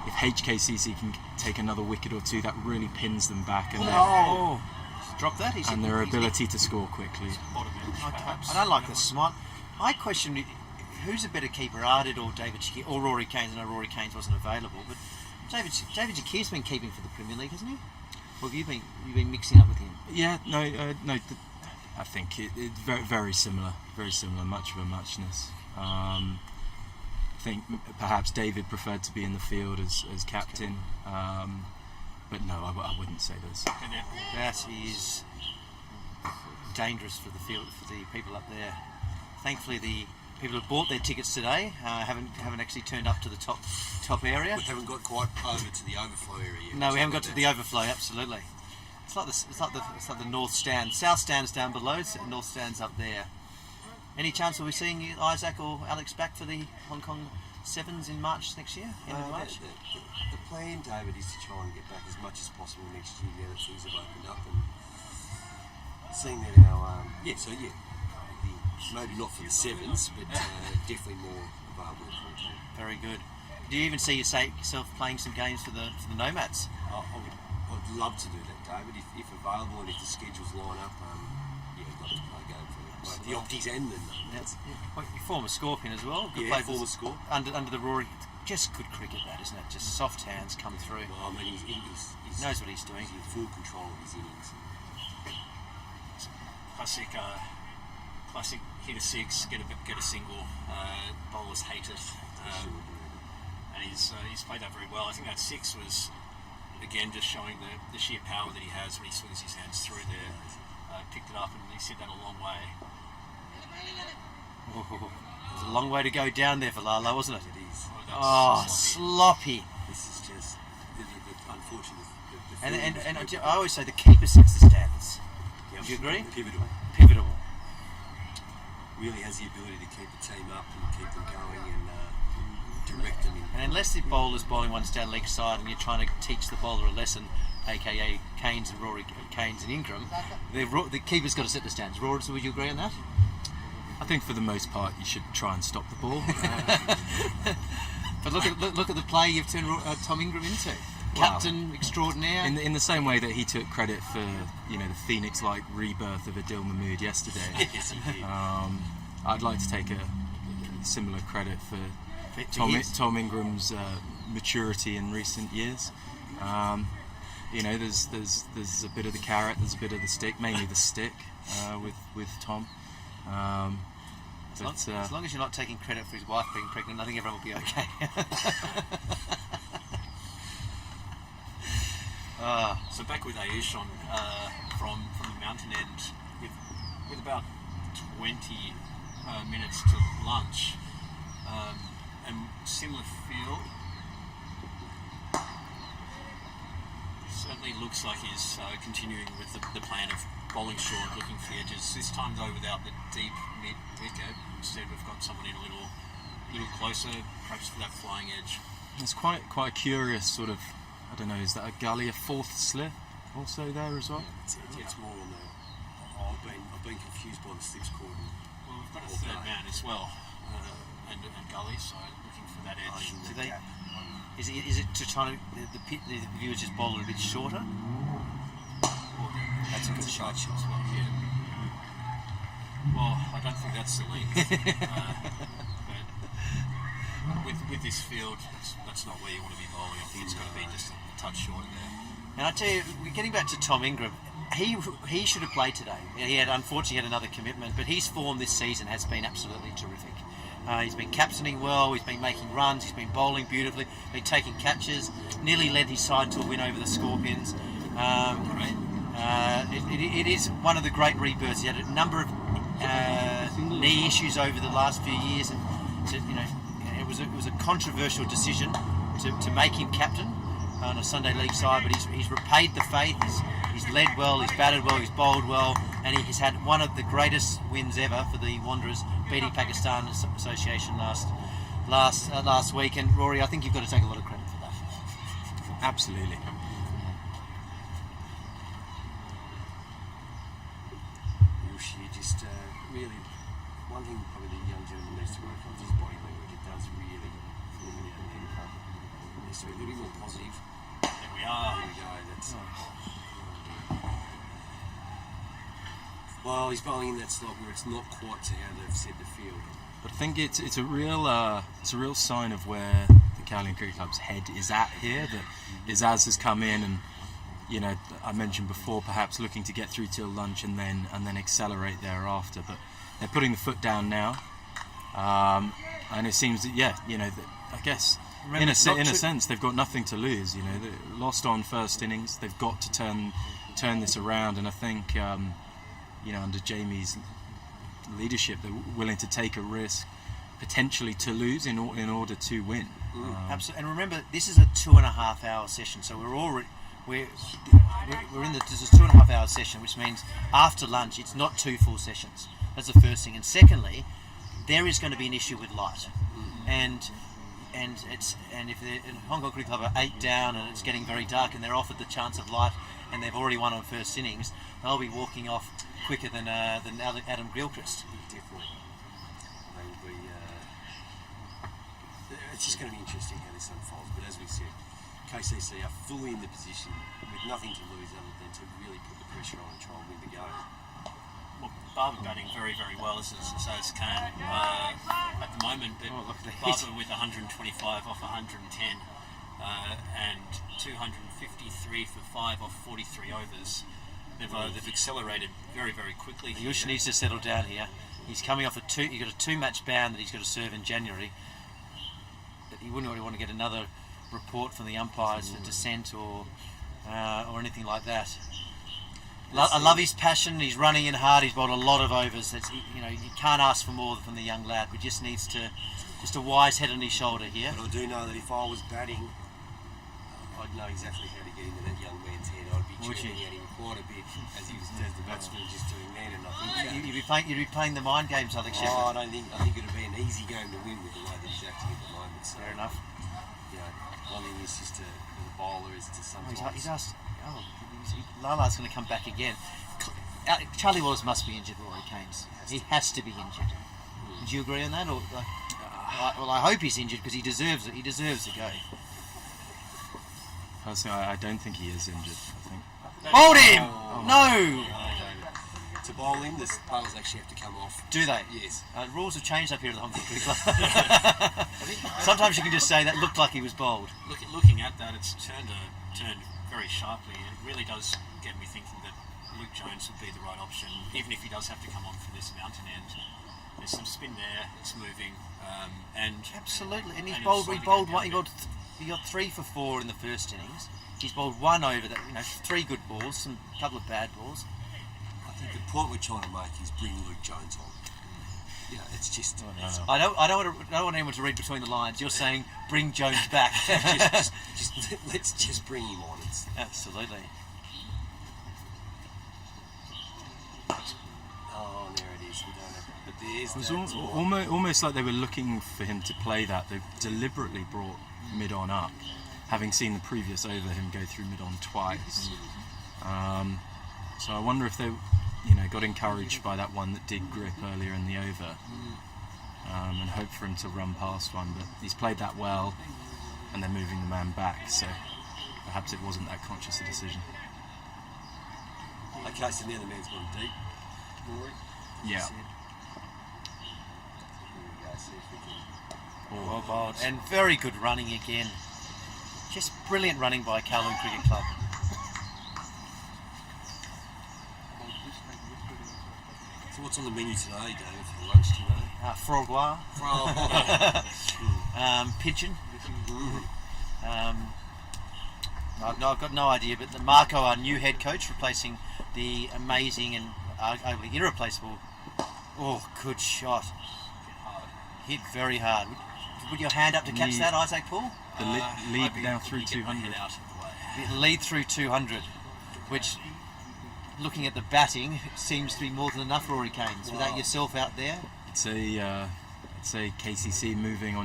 If HKCC can take another wicket or two, that really pins them back, and Drop that. their ability to score quickly. Bottom edge, perhaps. I don't like the smart. I question who's a better keeper, Ardid or David Shakir, or Rory Keynes. I know Rory Keynes wasn't available, but David Shakir's been keeping for the Premier League, hasn't he? Or have you've been mixing up with him? Yeah, no. I think it's very similar, much of a muchness. I think perhaps David preferred to be in the field as captain, but no, I wouldn't say this. That is dangerous for the field, for the people up there. Thankfully, the people who bought their tickets today haven't actually turned up to the top area. We haven't got quite over to the overflow area yet. No, we haven't got to the overflow. Absolutely, it's like the north stand. South stand's down below. North stand's up there. Any chance of we seeing Isaac or Alex back for the Hong Kong Sevens in March next year? End of March. The plan, David, is to try and get back as much as possible next year now that things have opened up, and seeing that maybe not for the Sevens, but definitely more available content. Very good. Do you even see yourself playing some games for the Nomads? I'd love to do that, David, if available and if the schedules line up. I'd love to play a game for the Opties and the Nomads. Well, you former Scorpion as well. Good Yeah, play former Scorpion. Under the Rory. Just good cricket, that, isn't it? Just soft hands come through. Well, I mean, he knows what he's doing. He's in full control of his innings. Classic hit a six, get a single. Bowlers hate it, and he's played that very well. I think that six was again just showing the sheer power that he has when he swings his hands through there. Picked it up and he sent that a long way. It was a long way to go down there for Lalo, wasn't it? It is. Oh, sloppy. This is just the unfortunate. And I always say the keeper sets the standards. Do you agree? Pivotal. Really has the ability to keep the team up and keep them going and direct them in. And unless the bowler's bowling one down leg side and you're trying to teach the bowler a lesson, aka Keynes and Rory, Keynes and Ingram, the keeper's got to set the standards. Rory, so would you agree on that? I think for the most part you should try and stop the ball. But look at the play you've turned Tom Ingram into. Captain extraordinaire. In the same way that he took credit for the Phoenix-like rebirth of Adil Mahmood yesterday. Yes, he did. I'd like to take a similar credit for Tom Ingram's maturity in recent years. There's a bit of the carrot, there's a bit of the stick, mainly the stick with Tom. As long as you're not taking credit for his wife being pregnant, I think everyone will be okay. So back with Ayush on from the mountain end with about 20 minutes to lunch, and similar field. Certainly looks like he's continuing with the plan of bowling short, looking for the edges. This time though without the deep mid wicket. Instead we've got someone in a little closer, perhaps for that flying edge. It's quite a curious sort of, I don't know, is that a gully, a fourth slip also there as well? It's more on the. I've been confused by the six cordon. Well, we've got a third man as well, and gully, so looking for that edge. Is it to try to the viewers just bowl a bit shorter? That's a good shot as well. Yeah. Well, I don't think that's the length. with this field, that's not where you want to be bowling. I think it's got to be just a touch short of there. And I tell you, getting back to Tom Ingram, he should have played today. He had unfortunately had another commitment, but his form this season has been absolutely terrific. He's been captaining well, he's been making runs, he's been bowling beautifully, been taking catches, nearly led his side to a win over the Scorpions. It is one of the great rebirths. He had a number of knee issues over the last few years, and it was a controversial decision to make him captain on a Sunday League side, but he's repaid the faith. He's led well, he's batted well, he's bowled well, and he has had one of the greatest wins ever for the Wanderers, beating Pakistan Association last week. And Rory, I think you've got to take a lot of credit for that. Absolutely. You just really, one thing probably the young gentleman needs to work on is his body language. It does really needs to be a little bit more positive. There we are. There we go. That's well, he's bowling in that slot where it's not quite to how they've said the field. But I think it's a real sign of where the Cowley Cricket Club's head is at here. That Izaz has come in, and I mentioned before, perhaps looking to get through till lunch and then accelerate thereafter. But they're putting the foot down now, and it seems that I guess in a sense they've got nothing to lose. They lost on first innings. They've got to turn this around, and I think under Jamie's leadership, they're willing to take a risk, potentially to lose in order to win. Absolutely. And remember, this is a 2.5 hour session, so we're in this is a 2.5 hour session, which means after lunch it's not 2 full sessions. That's the first thing. And secondly, there is going to be an issue with light, and if the Hancock Cricket Club are 8 down and it's getting very dark and they're offered the chance of light and they've already won on first innings, they'll be walking off quicker than Adam Gilchrist. Definitely. They will be. It's just going to be interesting how this unfolds. But as we said, KCC are fully in the position with nothing to lose other than to really put the pressure on and try and win the game. Well, Barber batting very, very well as can at the moment, but Barber with 125 off 110 and 253 for 5 off 43 overs. They've accelerated very, very quickly. Yush needs to settle down here. He's coming off he's got a 2-match ban that he's got to serve in January. But he wouldn't really want to get another report from the umpires for dissent or anything like that. I love his passion. He's running in hard. He's bowled a lot of overs. You can't ask for more from the young lad. We just needs just a wise head on his shoulder here. But I do know that if I was batting, I'd know exactly how to get into that young man's head. I'd be chirping at him quite a bit as the batsman was just doing then. And I think You'd be playing the mind games, Alex Shepard. I think it'd be an easy game to win with the way that he's acting at the moment. So, Fair enough. One thing is just the bowler is to sometimes. He's asked. Lala's going to come back again. Charlie Wallace must be injured, Rory Keynes. He has to be injured. Would you agree on that? Or I hope he's injured because he deserves it. He deserves to go. Personally, I don't think he is injured. I think. Hold him! No! To bowl him, the bowlers actually have to come off. Do they? Yes. Rules have changed up here at the Hancock Cricket Club. Sometimes you can just say that looked like he was bowled. Looking at that, it's turned very sharply. It really does get me thinking that Luke Jones would be the right option, even if he does have to come on for this mountain end. There's some spin there, it's moving, and absolutely. And he got 3 for 4 in the first innings. He's bowled 1 over that, 3 good balls, a couple of bad balls. I think the point we're trying to make is bring Luke Jones on. It's just. I don't want anyone to read between the lines. You're saying bring Jones back. Let's just bring him on. Absolutely. Oh, there it is. We don't have, but there's It was almost like they were looking for him to play that. They deliberately brought mid-on up, having seen the previous over him go through mid-on twice. So I wonder if they, got encouraged by that one that did grip earlier in the over, and hoped for him to run past one. But he's played that well, and they're moving the man back. So perhaps it wasn't that conscious a decision. Okay, so now the man's gone deep. Rory? Yeah. Here we go, see if we can Well bowled. And very good running again. Just brilliant running by Kowloon Cricket Club. So what's on the menu today, David, for lunch today? Frogois. Pigeon. I've got no idea, but Marco, our new head coach, replacing the amazing and arguably irreplaceable. Oh, good shot. Hit very hard. Put your hand up to catch that, Isaac Paul? The lead now through 200. The lead through 200, which, looking at the batting, seems to be more than enough, Rory Keynes. Without yourself out there. It's a KCC moving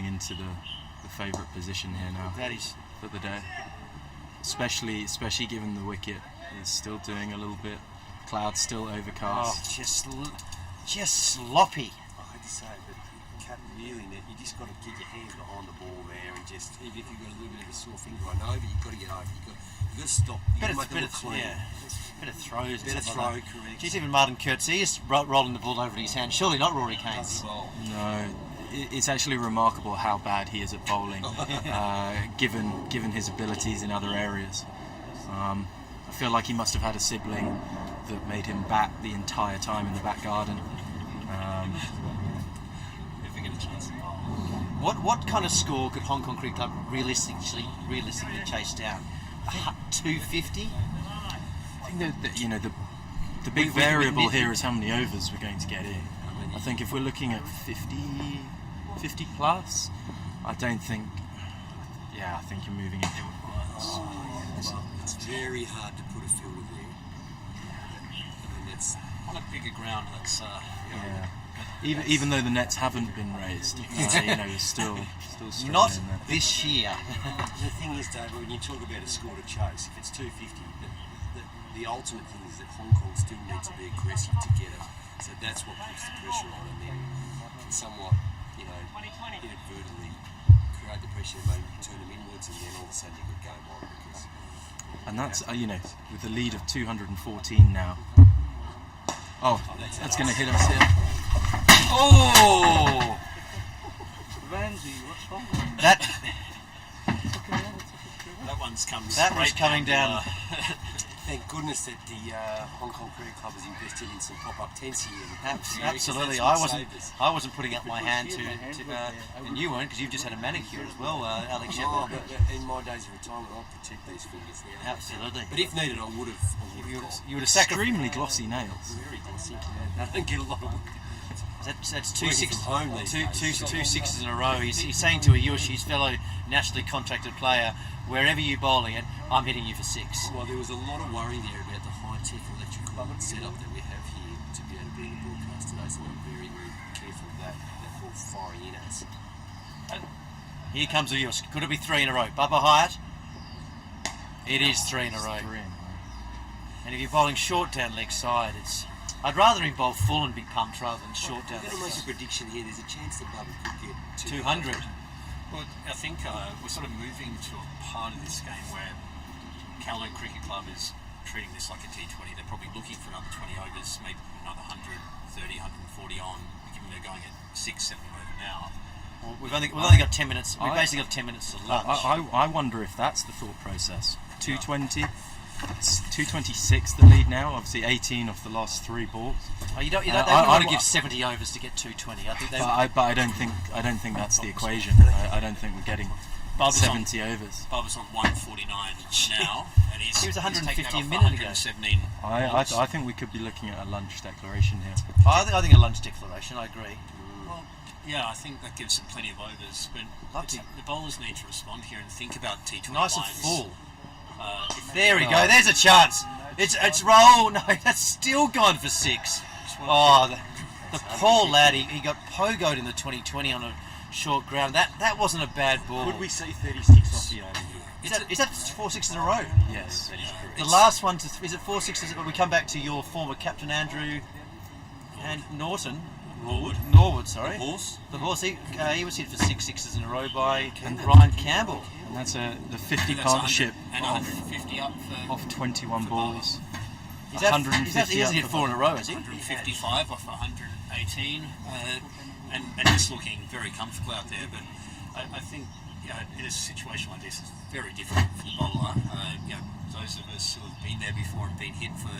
into the favourite position here now. That is for the day. Especially given the wicket is still doing a little bit. Clouds still overcast. Just sloppy. I hate to say it, but you can't really net. You just got to get your hands behind the ball there, and just even if you've got a little bit of a sore finger, I know, but you've got to get over. You've got to stop. You've got to make it look clean. Better throws. Better throw, correct. Geez, even Martin Coetzee is rolling the ball over in his hand. Surely not Rory Keynes. No, it's actually remarkable how bad he is at bowling, given his abilities in other areas. I feel like he must have had a sibling that made him bat the entire time in the back garden. If we get a chance to bowl. What kind of score could Hong Kong Cricket Club realistically chase down? 250? I think that the big variable here is how many overs we're going to get in. I think if we're looking at 50 plus, I think you're moving into It's very hard to put a fielder there. I mean, that's On a bigger ground, that's even though the nets haven't been raised, it's still strong Not in there. this year. the thing is, David, when you talk about a score to chase, if it's 250, the ultimate thing is that Hong Kong still need to be aggressive to get it. So that's what puts the pressure on, and then can somewhat, inadvertently create the pressure and maybe turn them inwards, and then all of a sudden you've got game on. And that's with the lead of 214 now. Oh, that's going to hit us here. Oh! That one's come. That was straight coming down. Thank goodness that the Hong Kong Cricket Club has invested in some pop-up tents here. Absolutely, I wasn't putting up my hand to and you weren't, because you've just had a manicure as well, Alex Oh, Shepard. but in my days of retirement, I'll protect these fingers now. Absolutely. But if needed, I would have. You would have sacrificed. Extremely glossy nails. Very glossy. I don't get a lot of work. That's two Working sixes, from home these days. two sixes in a row. He's saying to Ayush, his fellow nationally contracted player, wherever you're bowling it, I'm hitting you for six. Well, there was a lot of worry there about the high-tech electrical setup that we have here to be able to be in the broadcast today, so I'm very, very careful of that ball firing in at us. Here comes Ayush. Could it be three in a row? Bubba Hyatt? It is three in a row. And if you're bowling short down leg side, I'd rather him bowl full and be pumped rather than short down I'm going to leg make a side. prediction here. There's a chance that Bubba could get 200. Well, I think we're sort of moving to a part of this game where Kowloon Cricket Club is treating this like a T20. They're probably looking for another 20 overs, maybe another 130, 140 on, given they're going at 6-7 over now. Well, we've only got 10 minutes. We've basically got 10 minutes to lunch. I wonder if that's the thought process. 220. It's 226 the lead now. Obviously 18 off the last 3 balls. You don't want to give 70 overs to get 220. I think they. But I don't think that's the equation. I don't think we're getting 70 overs. Bubba's on 149 now, and He was 150 taken a off minute ago. 117 I think we could be looking at a lunch declaration here. I think a lunch declaration. I agree. Well, yeah, I think that gives them plenty of overs, but the bowlers need to respond here and think about T20 Nice and lines. full. If There we go. There's a chance. It's roll. No, that's still gone for 6. Oh, the poor lad. He got pogoed in the 2020 on a short ground. That wasn't a bad ball. Could we see 36 off the over here? Is that 4 sixes in a row? Yes. The last one is it 4 sixes? We come back to your former captain Andrew and Norwood. Sorry. The horse. He was hit for 6 sixes in a row by Ryan Campbell. And that's the 50 that's partnership 100 and 150 up for of 21 balls. He hasn't hit 4 in a row, has he? 155 off 118, and just looking very comfortable out there. But I think in a situation like this, it's very difficult for the bowler. Those of us who have been there before and been hit for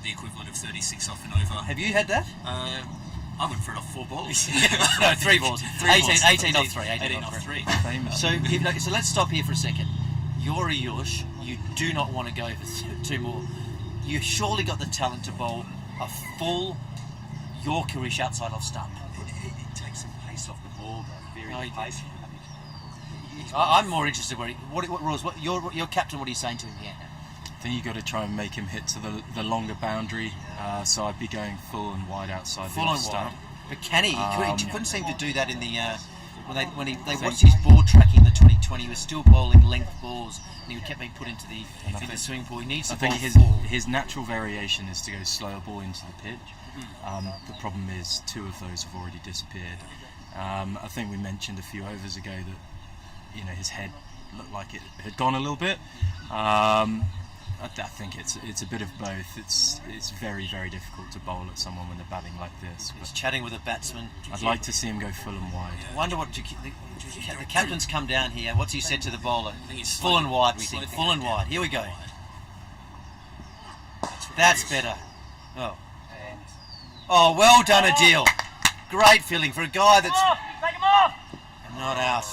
the equivalent of 36 off and over. Have you had that? I went for it off 4 balls. No, 3 balls. 18 off 3. 18 off 3. Famous. So let's stop here for a second. You're a Yush. You do not want to go for 2 more. You surely got the talent to bowl a full Yorkerish outside off stump. It takes some pace off the ball, though. Very No, he pace. I'm more interested. Roz, your captain, what are you saying to him here? I think you got to try and make him hit to the longer boundary. So I'd be going full and wide outside Full the on off stump. wide. But can he? He couldn't seem to do that in the when they watched his ball tracking in the 2020. He was still bowling length balls, and he kept being put into the swimming pool. He needs to I think bowl his full. his natural variation is to go slower ball into the pitch. The problem is 2 of those have already disappeared. I think we mentioned a few overs ago that his head looked like it had gone a little bit. I think it's a bit of both. It's very, very difficult to bowl at someone when they're batting like this. He's But chatting with a batsman. I'd like to see him go full and wide. I wonder what the captain's come down here. What's he said to the bowler? think he's Full and wide, we slowed think. the Full game and down. wide. Here we go. what That's it is. better. Oh, well done, Adil. Great feeling for a guy that's not out.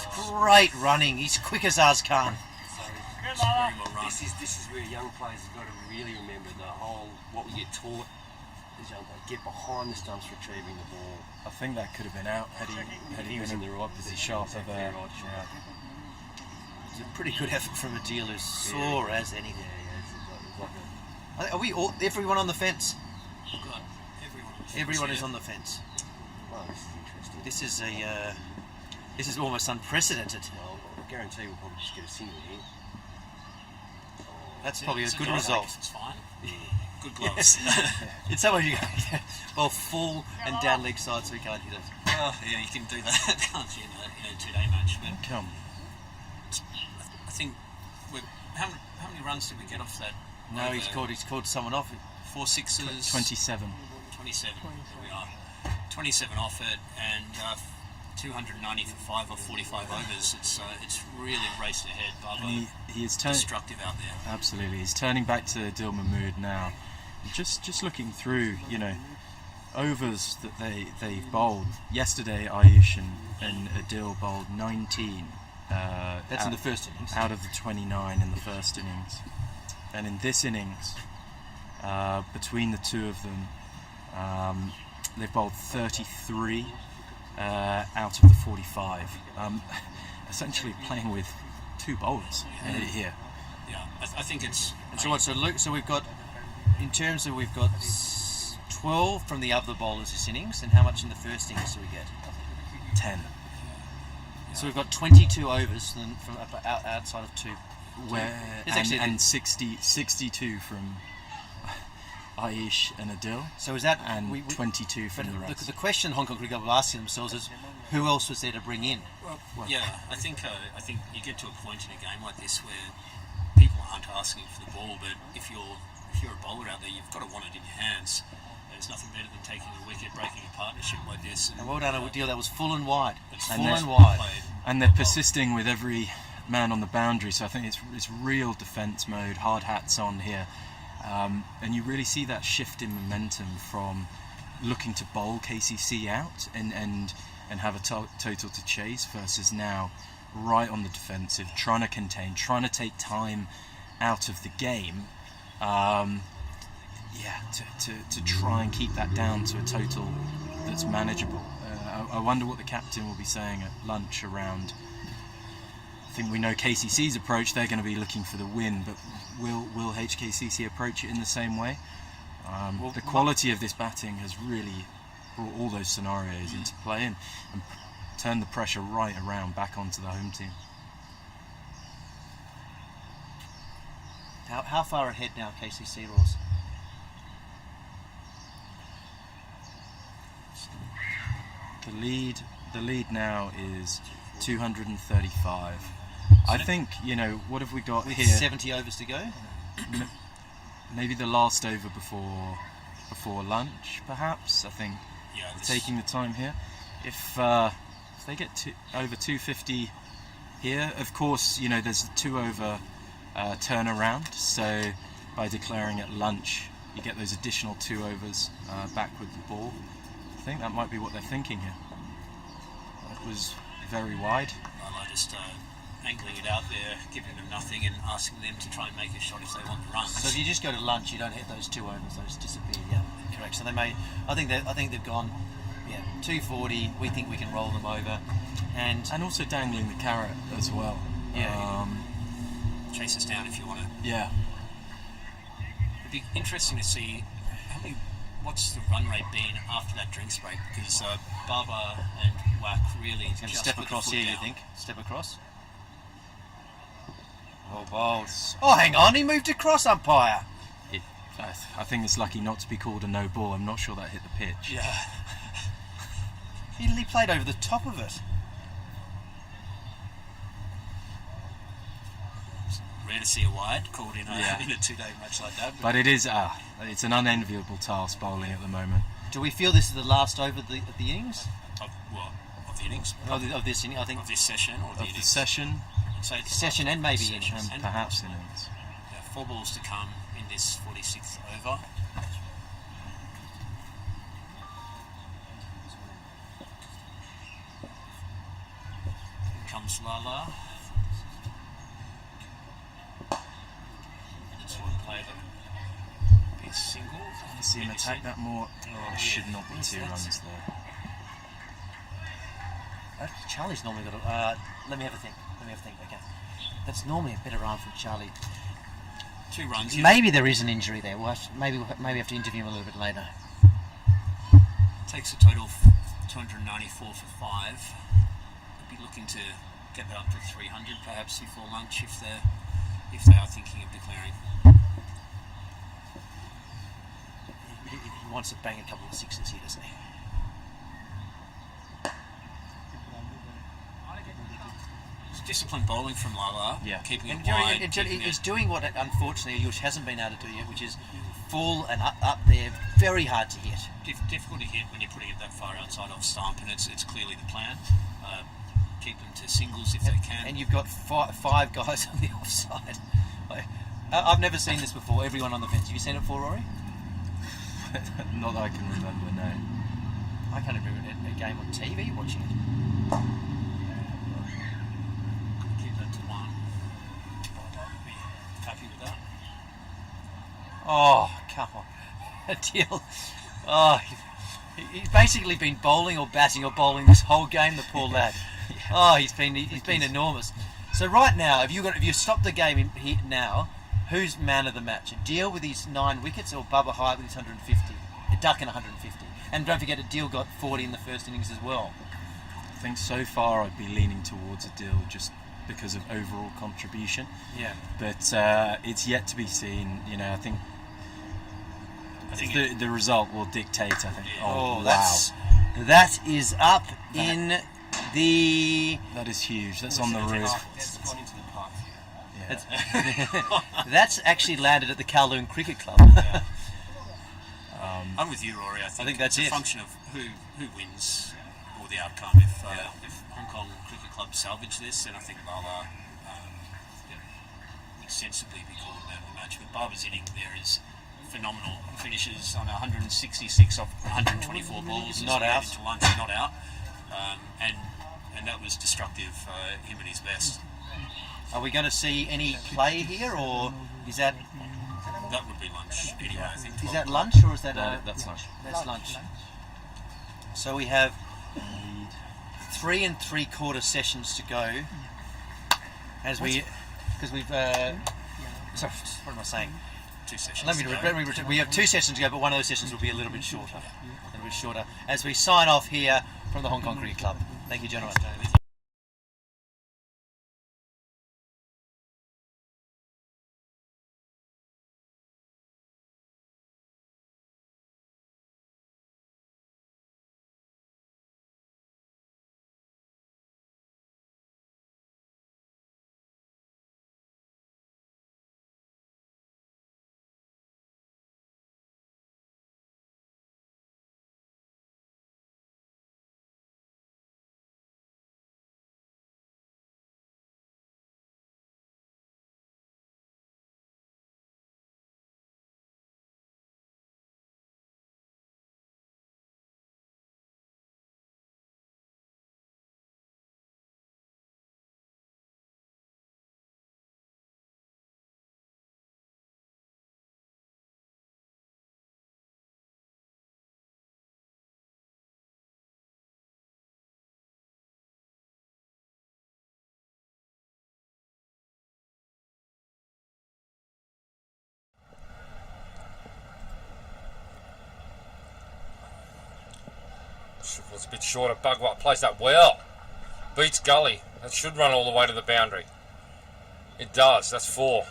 Great running. He's quick as Azkhan. It's very well run. This is where young players have got to really remember the whole what we get taught as young players. Get behind the stumps, retrieving the ball. I think that could have been out had he He was been in the right position. sharper there. It's a pretty good effort from Adil, who's sore as anything. It's Are we all? Everyone on the fence? We've got everyone on the fence Everyone here. is on the fence. well, this is interesting. This is almost unprecedented. Well, I guarantee we'll probably just get a single here. That's probably a It's good dry result. break, It's fine. Good gloves. In some ways, you go well full and down leg side, so we can't hit it. Well, yeah, you can do that, can't you, in a 2-day match? But Come. I think how many runs did we get off that? No, over? he's called someone off. 4 sixes. 27. 27. There we are. 27 off it, and 290 for 5 or 45 overs. It's really raced ahead. And Bubba, he is turning. destructive out there. Absolutely, he's turning back to Adil Mahmood now. Just looking through, overs that they've bowled. Yesterday, Ayush and Adil bowled 19. That's in the first innings. Out of the 29 in the first innings, and in this innings, between the 2 of them, they've bowled 33 out of the 45. Essentially playing with 2 bowlers here. Yeah, I think it's. So what? So Luke. So we've got, in terms of we've got 12 from the other bowlers this innings, and how much in the first innings do we get? 10. So we've got 22 overs from outside of 2. Where It's actually- and 62 from Aish and Adil, So is that and we, 22 from the but rest. the question Hong Kong Cricket Club are asking themselves is, who else was there to bring in? Yeah, I think you get to a point in a game like this where people aren't asking for the ball, but if you're a bowler out there, you've got to want it in your hands. There's nothing better than taking a wicket, breaking a partnership like this. And well done, Adil. That was full and wide. It's Full And and that's- wide. played. And they're persisting with every man on the boundary, so I think it's real defence mode, hard hats on here. And you really see that shift in momentum from looking to bowl KCC out and have a total to chase versus now right on the defensive, trying to contain, trying to take time out of the game. To try and keep that down to a total that's manageable. I wonder what the captain will be saying at lunch around. I think we know KCC's approach. They're going to be looking for the win, but will HKCC approach it in the same way? The quality of this batting has really brought all those scenarios into play and turned the pressure right around back onto the home team. How far ahead now, KCC, Ross? The lead now is 235. I think, what have we got With here? 70 overs to go? Maybe the last over before lunch, perhaps. I think Yeah, this- taking the time here. if they get over 250 here, of course, there's a 2 over turnaround. So by declaring at lunch, you get those additional 2 overs back with the ball. I think that might be what they're thinking here. That was very wide. I just angling it out there, giving them nothing, and asking them to try and make a shot if they want the runs. So if you just go to lunch, you don't hit those 2 overs; those disappear. Yeah, correct. So they may. I think they've gone. Yeah, 240. We think we can roll them over, and also dangling the carrot as well. Yeah. Chase us down if you want to. Yeah. It'd be interesting to see what's the run rate been after that drinks break, because Baba and Wack really he's going to step across here. Down. You think? Step across. Oh, bold. Oh, hang on. He moved across, umpire. I think it's lucky not to be called a no ball. I'm not sure that hit the pitch. Yeah. He played over the top of it. Rare to see a wide called in a 2-day match like that. But it is it's an unenviable task bowling at the moment. Do we feel this is the last over of the innings? Of the innings? Of this inning, I think. Of this session or the innings? The session. So Session and maybe innings. And perhaps innings. 4 balls to come in this 46th over. Here comes Lala. This one play the big single. You see him attack that more. Oh, should not be 2 runs there. Charlie's normally got a... let me have a think. Okay. That's normally a better arm from Charlie. 2 runs. Maybe there is an injury there. Maybe have to interview him a little bit later. Takes a total of 294 for 5. We'll be looking to get that up to 300 perhaps before lunch if they are thinking of declaring. He wants to bang a couple of 6s here, doesn't he? Disciplined bowling from Lala, keeping it wide. He's doing what, unfortunately, Yush hasn't been able to do yet, which is full and up there, very hard to hit. Difficult to hit when you're putting it that far outside off stump, and it's clearly the plan. Keep them to singles if they can. And you've got 5 guys on the offside. I've never seen this before, everyone on the fence. Have you seen it before, Rory? Not that I can remember, no. I can't remember a game on TV watching it. Oh, come on. A deal. Oh, he's basically been bowling or batting or bowling this whole game, the poor lad. Oh, he's been enormous. So right now, if you stop the game here now, who's man of the match? A Deal with his 9 wickets or Bubba Hyatt with his 150? A Duck and 150. And don't forget, a Deal got 40 in the first innings as well. I think so far I'd be leaning towards a Deal just because of overall contribution. Yeah. But it's yet to be seen. I think the result will dictate, I think. Oh, wow. That is up in the... That is huge. That's on the roof. That's gone into the park. Yeah. That's actually landed at the Kowloon Cricket Club. Yeah. I'm with you, Rory. I think that's it's it. A function of who wins or the outcome. If Hong Kong Cricket Club salvage this, then I think Lala would sensibly be called man of the match. But Barber's inning there is phenomenal. He finishes on 166 off 124 balls. Not out. To lunch, not out. And that was destructive. Him at his best. Are we going to see any play here, or is that... That would be lunch anyway, I think. Is that lunch, or is that... That's lunch. That's lunch. So we have 3 3/4 sessions to go. Because we've... sorry, what am I saying? 2 sessions. We have 2 sessions to go, but one of those sessions will be a little bit shorter. As we sign off here from the Hong Kong Cricket Club. Thank you, gentlemen. Was a bit shorter. Bugwat plays that well. Beats Gully. That should run all the way to the boundary. It does. That's 4.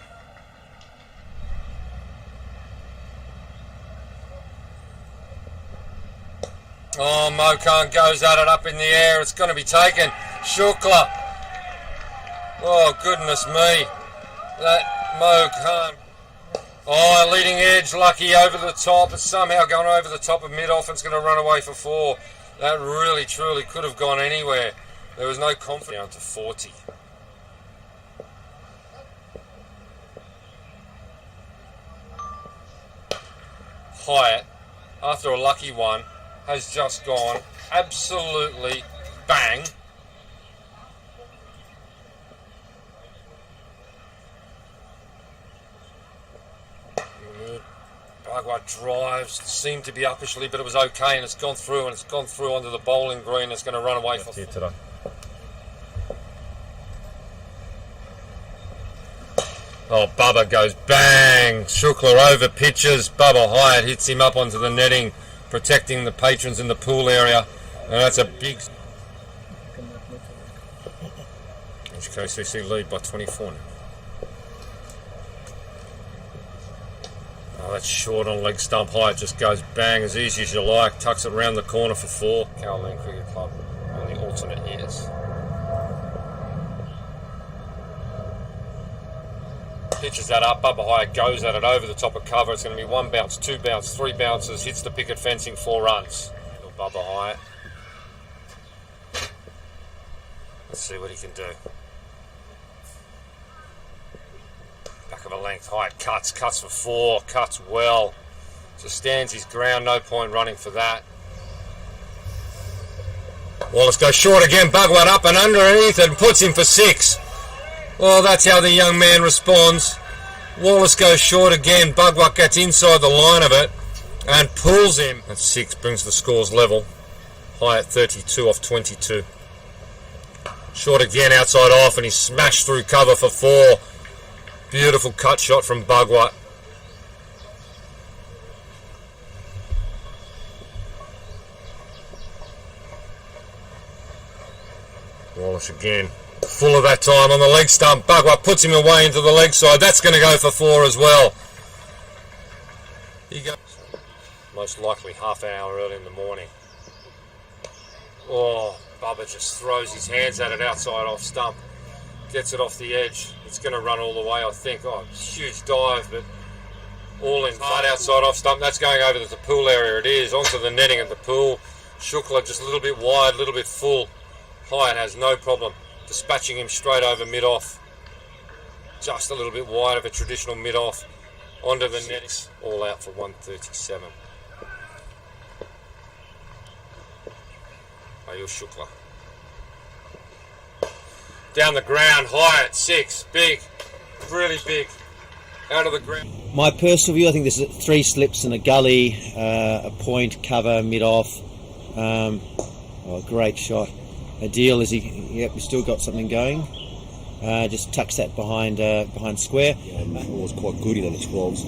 Oh, Mokan goes at it up in the air. It's going to be taken. Shukla. Oh, goodness me. That Mokan. Oh, leading edge, lucky over the top. It's somehow gone over the top of mid-off and it's going to run away for 4. That really, truly could have gone anywhere. There was no confidence. Down to 40. Hyatt, after a lucky one, has just gone absolutely bang. Bugwat drives, seemed to be uppishly, but it was okay, and it's gone through onto the bowling green. It's going to run away for here today. Oh, Bubba goes bang. Shukla over pitches. Bubba Hyatt hits him up onto the netting, protecting the patrons in the pool area. And that's a big... HKCC lead by 24 now. Oh, that's short on leg stump. Hyatt just goes bang as easy as you like. Tucks it round the corner for 4. Caroline Cricket Club on the alternate years. Pitches that up, Bubba Hyatt goes at it over the top of cover. It's going to be 1 bounce, 2 bounce, 3 bounces, hits the picket fencing, 4 runs. Bubba Hyatt. Let's see what he can do. Back of a length, Hyatt cuts for 4, cuts well. Just stands his ground, no point running for that. Wallace goes short again, Bugwat up and underneath and puts him for 6. Well, that's how the young man responds. Wallace goes short again. Bugwat gets inside the line of it and pulls him. That's 6, brings the scores level. Hyatt 32 off 22. Short again, outside off, and he smashed through cover for 4. Beautiful cut shot from Bugwat. Wallace again. Full of that time on the leg stump. Bugwat puts him away into the leg side. That's going to go for 4 as well. He goes most likely half an hour early in the morning. Oh, Bubba just throws his hands at it outside off stump. Gets it off the edge. It's going to run all the way, I think. Oh, huge dive, but all in flat outside off stump. That's going over to the pool area. It is onto the netting at the pool. Shukla just a little bit wide, a little bit full. Hyatt has no problem dispatching him straight over mid-off. Just a little bit wide of a traditional mid-off. Onto the net. All out for 137. Ayush Shukla. Down the ground, Hyatt, 6. Big. Really big. Out of the ground. My personal view, I think this is 3 slips and a gully, a point, cover, mid-off. Great shot. Adil, is he? Yep, we've still got something going. Just tucks that behind square. Yeah, Matt was quite good in under 12s.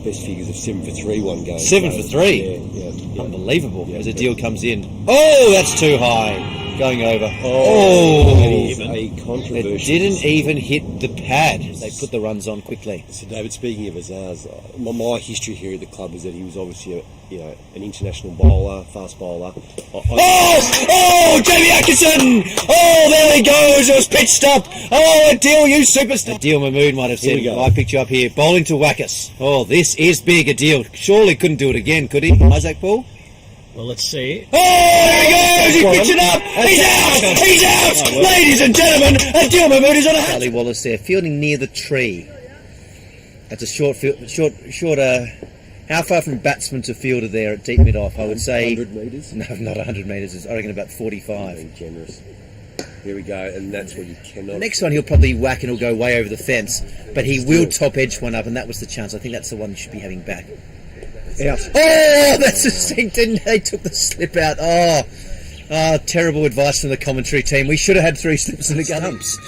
Best figures of 7 for 3 one game. 7 for 3? Yeah. Unbelievable. Yeah, as Adil comes in. Oh, that's too high. Going over. That is a controversial. It didn't even hit the pad. They put the runs on quickly. So, David, speaking of Azaz, my history here at the club is that he was obviously an international bowler, fast bowler. Jamie Atkinson! Oh, there he goes. It was pitched up. Oh, Adil, you superstar. Adil Mahmood might have said, I picked you up here. Bowling to Wackus. Oh, this is big, Adil. Surely couldn't do it again, could he? Isaac Paul? Well, let's see. Oh, there he goes! He picks it up! He's out! He's out! Ladies and gentlemen, Adil Mahmood is on a hat! Charlie Wallace there, fielding near the tree. That's a short, how far from batsman to fielder there at deep mid-off? I would say... 100 metres? No, not 100 metres. I reckon about 45. Being generous. Here we go, and that's what you cannot... Next one he'll probably whack and he'll go way over the fence, but he will top edge one up, and that was the chance. I think that's the one you should be having back. Out. Oh, that's a sink, didn't they? Took the slip out. Oh, terrible advice from the commentary team. We should have had 3 slips in the gumps.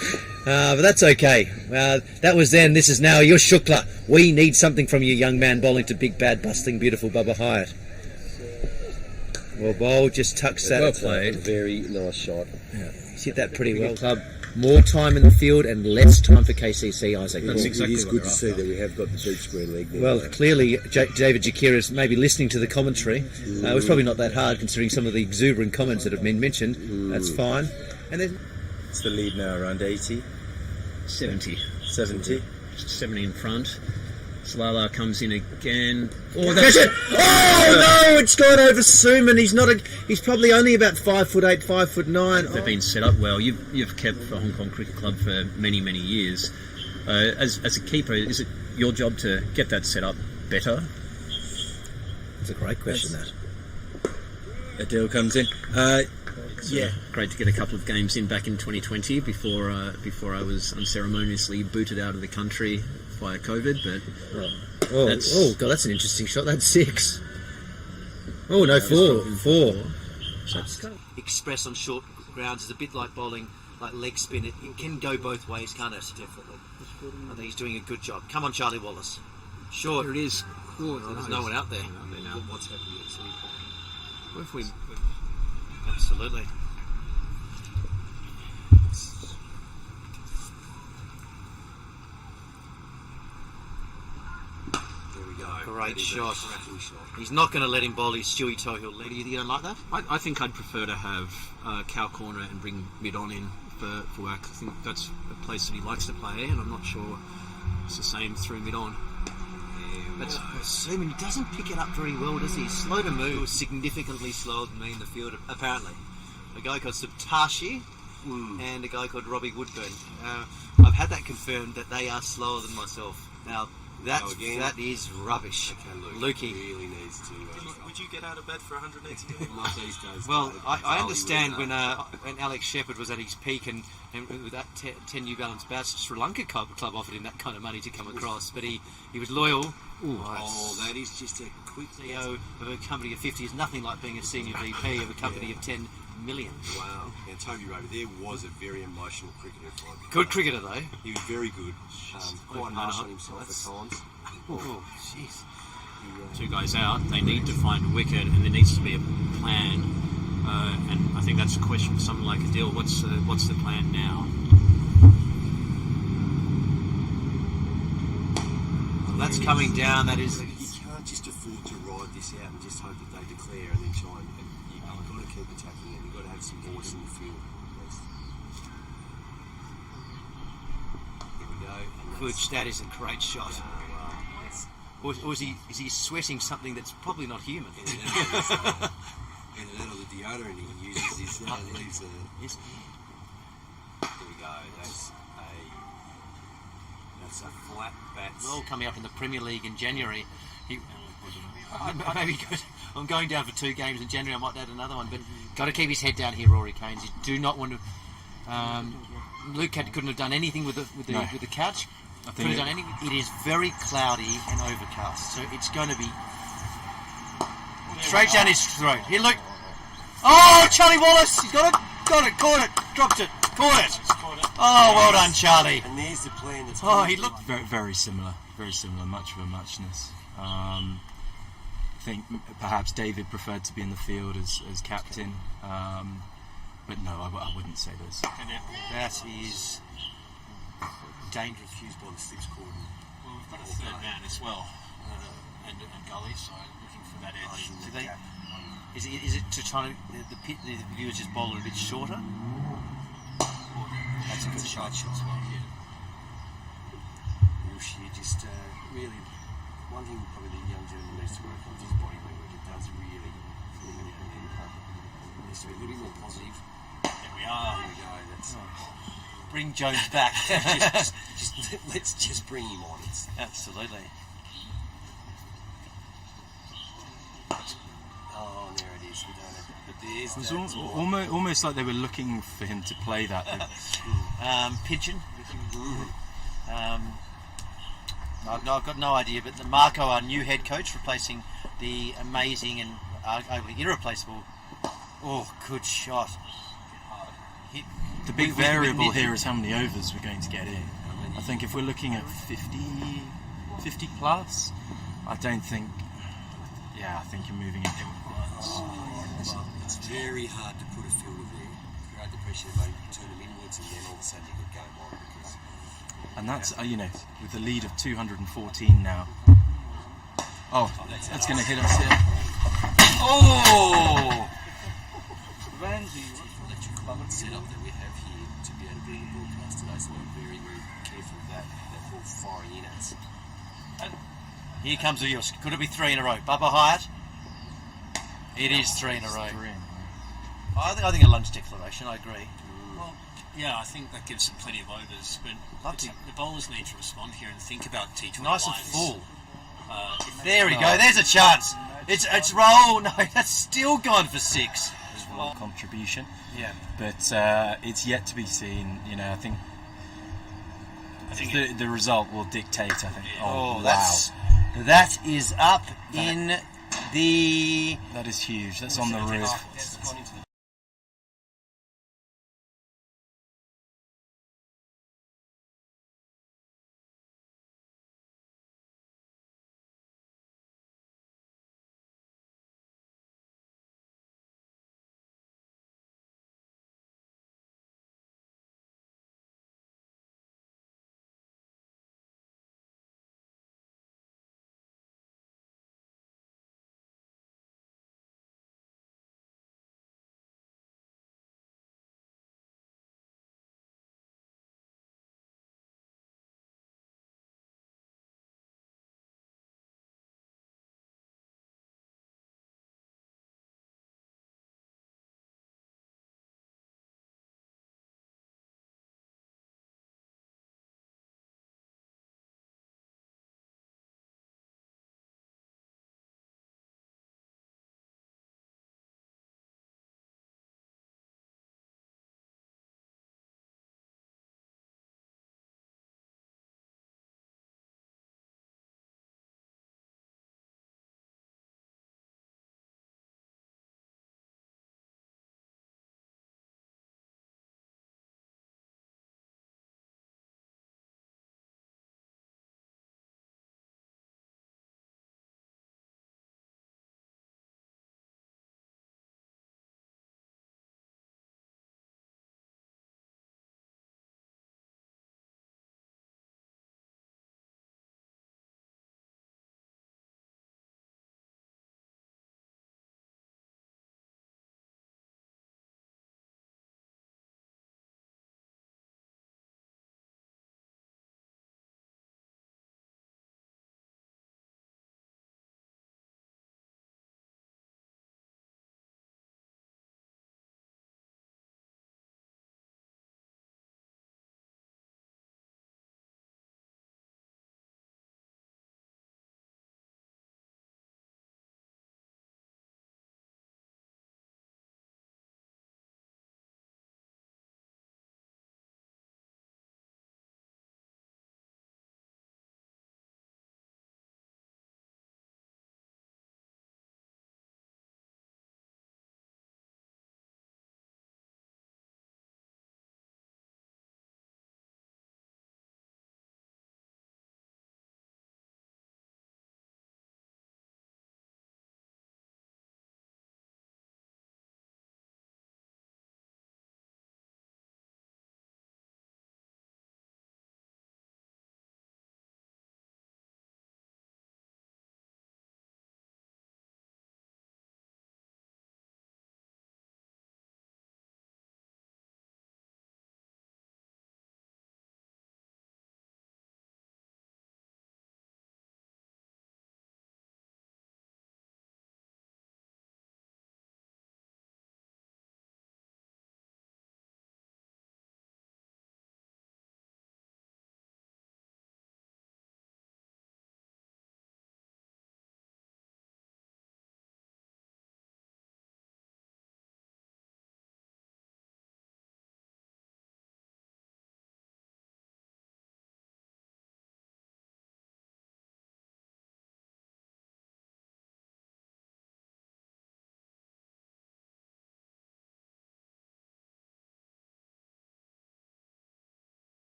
But that's okay. That was then. This is now. You're Shukla. We need something from you, young man, bowling to big, bad, busting, beautiful Bubba Hyatt. Well, Bowl just tucks that. Well played. Very nice shot. He's hit that pretty well. Club. More time in the field and less time for KCC, Isaac. That's exactly it is what good they're to see after. that we have got the deep square leg there. Well, clearly, David Jakira is maybe listening to the commentary. It was probably not that hard considering some of the exuberant comments that have been mentioned. That's fine. And then It's the lead now around 80, 70. 70. 70 in front. Slala comes in again. Oh no! It's gone over Suman. He's probably only about 5'8", 5'9". They've been set up well. You've kept for Hong Kong Cricket Club for many years. As a keeper, is it your job to get that set up better? It's a great question. That. Adil comes in. Yeah, great to get a couple of games in back in 2020 before I was unceremoniously booted out of the country via COVID. But God, that's an interesting shot. That's 6. Oh no, 4. Express on short grounds is a bit like bowling, like leg spin. It can go both ways, can't it? Definitely. I think he's doing a good job. Come on, Charlie Wallace. Short. here it is. Oh, There's no one out there. What's happening at Sydney? What if we? Absolutely. There we go. Great That is a shot. cracking shot. He's not going to let him bowl his Stewie Tohill lead. You don't like that? I think I'd prefer to have cow corner and bring mid on in for Wack. I think that's a place that he likes to play, and I'm not sure it's the same through mid on. That's assuming he doesn't pick it up very well, does he? He's slow to move, significantly slower than me in the field, apparently. A guy called Subtashi and a guy called Robbie Woodburn. I've had that confirmed that they are slower than myself. Now, that is rubbish. Okay, Lukey. really needs to. Would you get out of bed for 180? Not these days. Well, mate. I Charlie understand would, when Alex Shepherd was at his peak and with that 10 New Balance bats, Sri Lanka club offered him that kind of money to come across, but he was loyal. Oh, that is just a quick CEO of a company of 50 is nothing like being a senior VP of a company of 10 million. Wow. Now, Toby Rover there was a very emotional cricketer. Good cricketer though. He was very good. Quite harsh on himself at times. Oh, jeez. Two guys out, they need to find a wicket, and there needs to be a plan. And I think that's a question for someone like Adil. What's the plan now? That's coming down. That is. You can't just afford to ride this out and just hope that they declare and then try and you've got to keep attacking and you've got to have some voice in the field. Here we go. Good. That is a great shot. Or is he sweating something that's probably not human? And a little of the deodorant he uses this leaves a. Yes. There we go. That's a flat bat. Well, coming up in the Premier League in January. Maybe good. I'm going down for 2 games in January. I might add another one, but got to keep his head down here, Rory Keynes. You do not want to. Luke couldn't have done anything with the catch. Couldn't have done anything. It is very cloudy and overcast, so it's going to be straight down his throat. Here, look. Oh, Charlie Wallace! He's got it, caught it, dropped it, caught it. Oh, well done, Charlie. And there's the plan that's He looked. Very similar, much of a muchness. I think perhaps David preferred to be in the field as captain, but no, I wouldn't say this. That is dangerous. fused by the 6 quarter. Well, we've got a third man as well, and Gully, so looking for that edge. Is it to try to the viewers just bowl it a bit shorter? That's a good shot as well. Yeah. Wilshire just really one thing probably the young gentleman needs to work on is his body language. It does really needs to be a little bit more positive. There we are. There we go. That's Bring Jones back. let's just bring him on. Absolutely. Oh, there it is. We don't have it. But there's It was almost like they were looking for him to play that. Pigeon. I've got no idea, but the Marco, our new head coach, replacing the amazing and arguably irreplaceable. Oh, good shot. The big variable here is how many overs we're going to get in. I think if we're looking at 50 plus, I don't think. Yeah, I think you're moving into. It's very hard to put a filter there, create the pressure, maybe turn them inwards, and then all of a sudden you get game on. Because And that's, with the lead of 214 now. Oh, that's going to hit us here. Oh! electric club and setup that we have here to be able to bring the broadcast today, so we're very, very careful of that ball firing in at us. Here comes the yours. Could it be 3 in a row? Bubba Hyatt? It is 3 in a row. I think a lunch declaration, I agree. Well, yeah, I think that gives them plenty of overs, but the bowlers need to respond here and think about T20 Nice and lines. full. There we go. There's a chance. It's roll. No, that's still gone for 6. Contribution. Yeah. But it's yet to be seen. I think the result will dictate. I think. Oh, wow. That is up in the. That is huge. That's on the roof.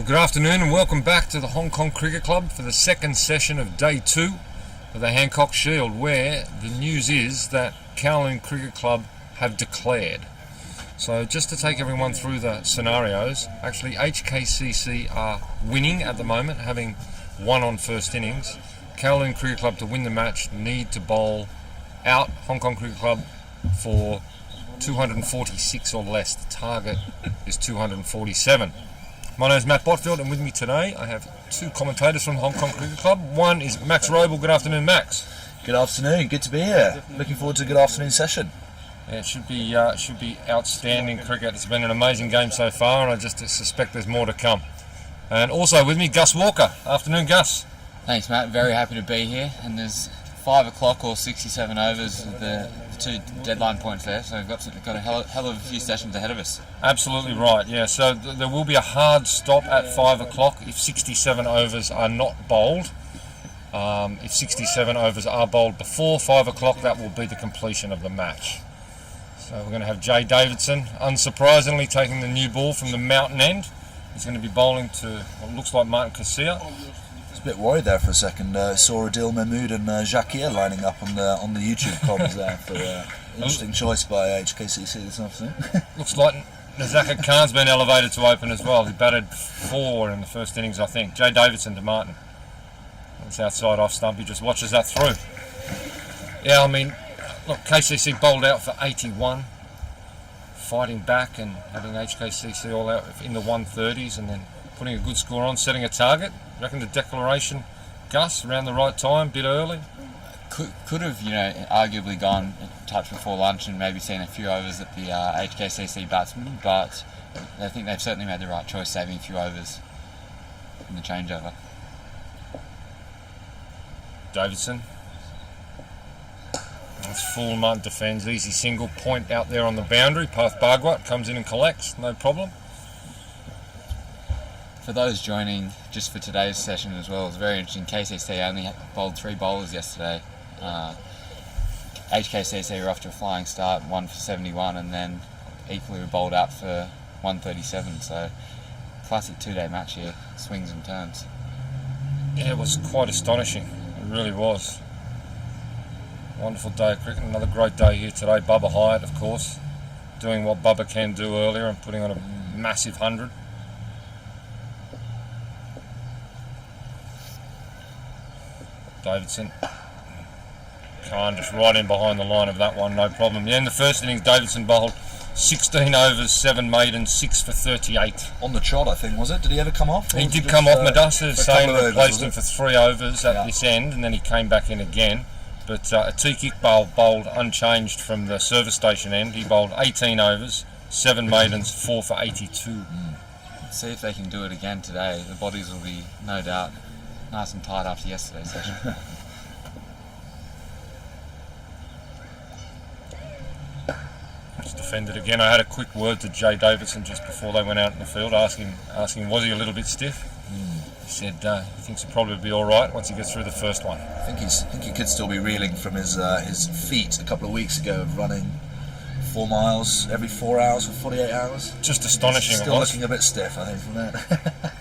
Well, good afternoon and welcome back to the Hong Kong Cricket Club for the second session of day 2 of the Hancock Shield, where the news is that Kowloon Cricket Club have declared. So just to take everyone through the scenarios, actually HKCC are winning at the moment, having won on first innings. Kowloon Cricket Club, to win the match, need to bowl out Hong Kong Cricket Club for 246 or less. The target is 247. My name is Matt Botfield, and with me today I have two commentators from the Hong Kong Cricket Club. One is Max Roble. Good afternoon, Max. Good afternoon, good to be here. Looking forward to a good afternoon session. Yeah, it should be outstanding cricket. It's been an amazing game so far, and I just suspect there's more to come. And also with me, Gus Walker. Afternoon, Gus. Thanks, Matt. Very happy to be here. And there's 5 o'clock or 67 overs, the two deadline points there. So we've got a hell of a few sessions ahead of us. Absolutely right. Yeah. So there will be a hard stop at 5 o'clock if 67 overs are not bowled. If 67 overs are bowled before 5 o'clock, that will be the completion of the match. So we're going to have Jay Davidson, unsurprisingly, taking the new ball from the mountain end. He's going to be bowling to what looks like Martin Casilla. I was a bit worried there for a second. Saw Adil Mahmood and Jacquier lining up on the YouTube comments there for interesting choice by HKCC this afternoon. Looks like Nazaka Khan's been elevated to open as well. He batted 4 in the first innings, I think. Jay Davidson to Martin. That's outside off stump. He just watches that through. Yeah, I mean, look, KCC bowled out for 81, fighting back and having HKCC all out in the 130s and then putting a good score on, setting a target. Reckon the declaration, Gus, around the right time, bit early? Could have, arguably gone a touch before lunch and maybe seen a few overs at the HKCC batsmen, but I think they've certainly made the right choice, saving a few overs in the changeover. Davidson. That's full. Martin defends, easy single, point out there on the boundary. Path Bhagwat comes in and collects, no problem. For those joining just for today's session as well, it's very interesting. KCC only bowled 3 bowlers yesterday. HKCC were off to a flying start, 1 for 71, and then equally were bowled out for 137. So classic 2-day match here, swings and turns. Yeah, it was quite astonishing. It really was. Wonderful day of cricket. Another great day here today. Bubba Hyatt, of course, doing what Bubba can do earlier and putting on a massive 100. Davidson. Khan just right in behind the line of that one, no problem. Yeah, in the first innings, Davidson bowled 16 overs, 7 maidens, 6 for 38. On the trot, I think, was it? Did he ever come off? He did come off. Madassa saying replaced him for 3 overs at this end, and then he came back in again. But Atikik bowled unchanged from the service station end. He bowled 18 overs, 7 maidens, 4 for 82. Let's see if they can do it again today. The bodies will be, no doubt, nice and tight after yesterday's session. Just defended again. I had a quick word to Jay Davidson just before they went out in the field, asking was he a little bit stiff? He said he thinks he'll probably be all right once he gets through the first one. I think he could still be reeling from his feat a couple of weeks ago of running 4 miles every 4 hours for 48 hours. Just astonishing. Still looking a bit stiff, I think, from that.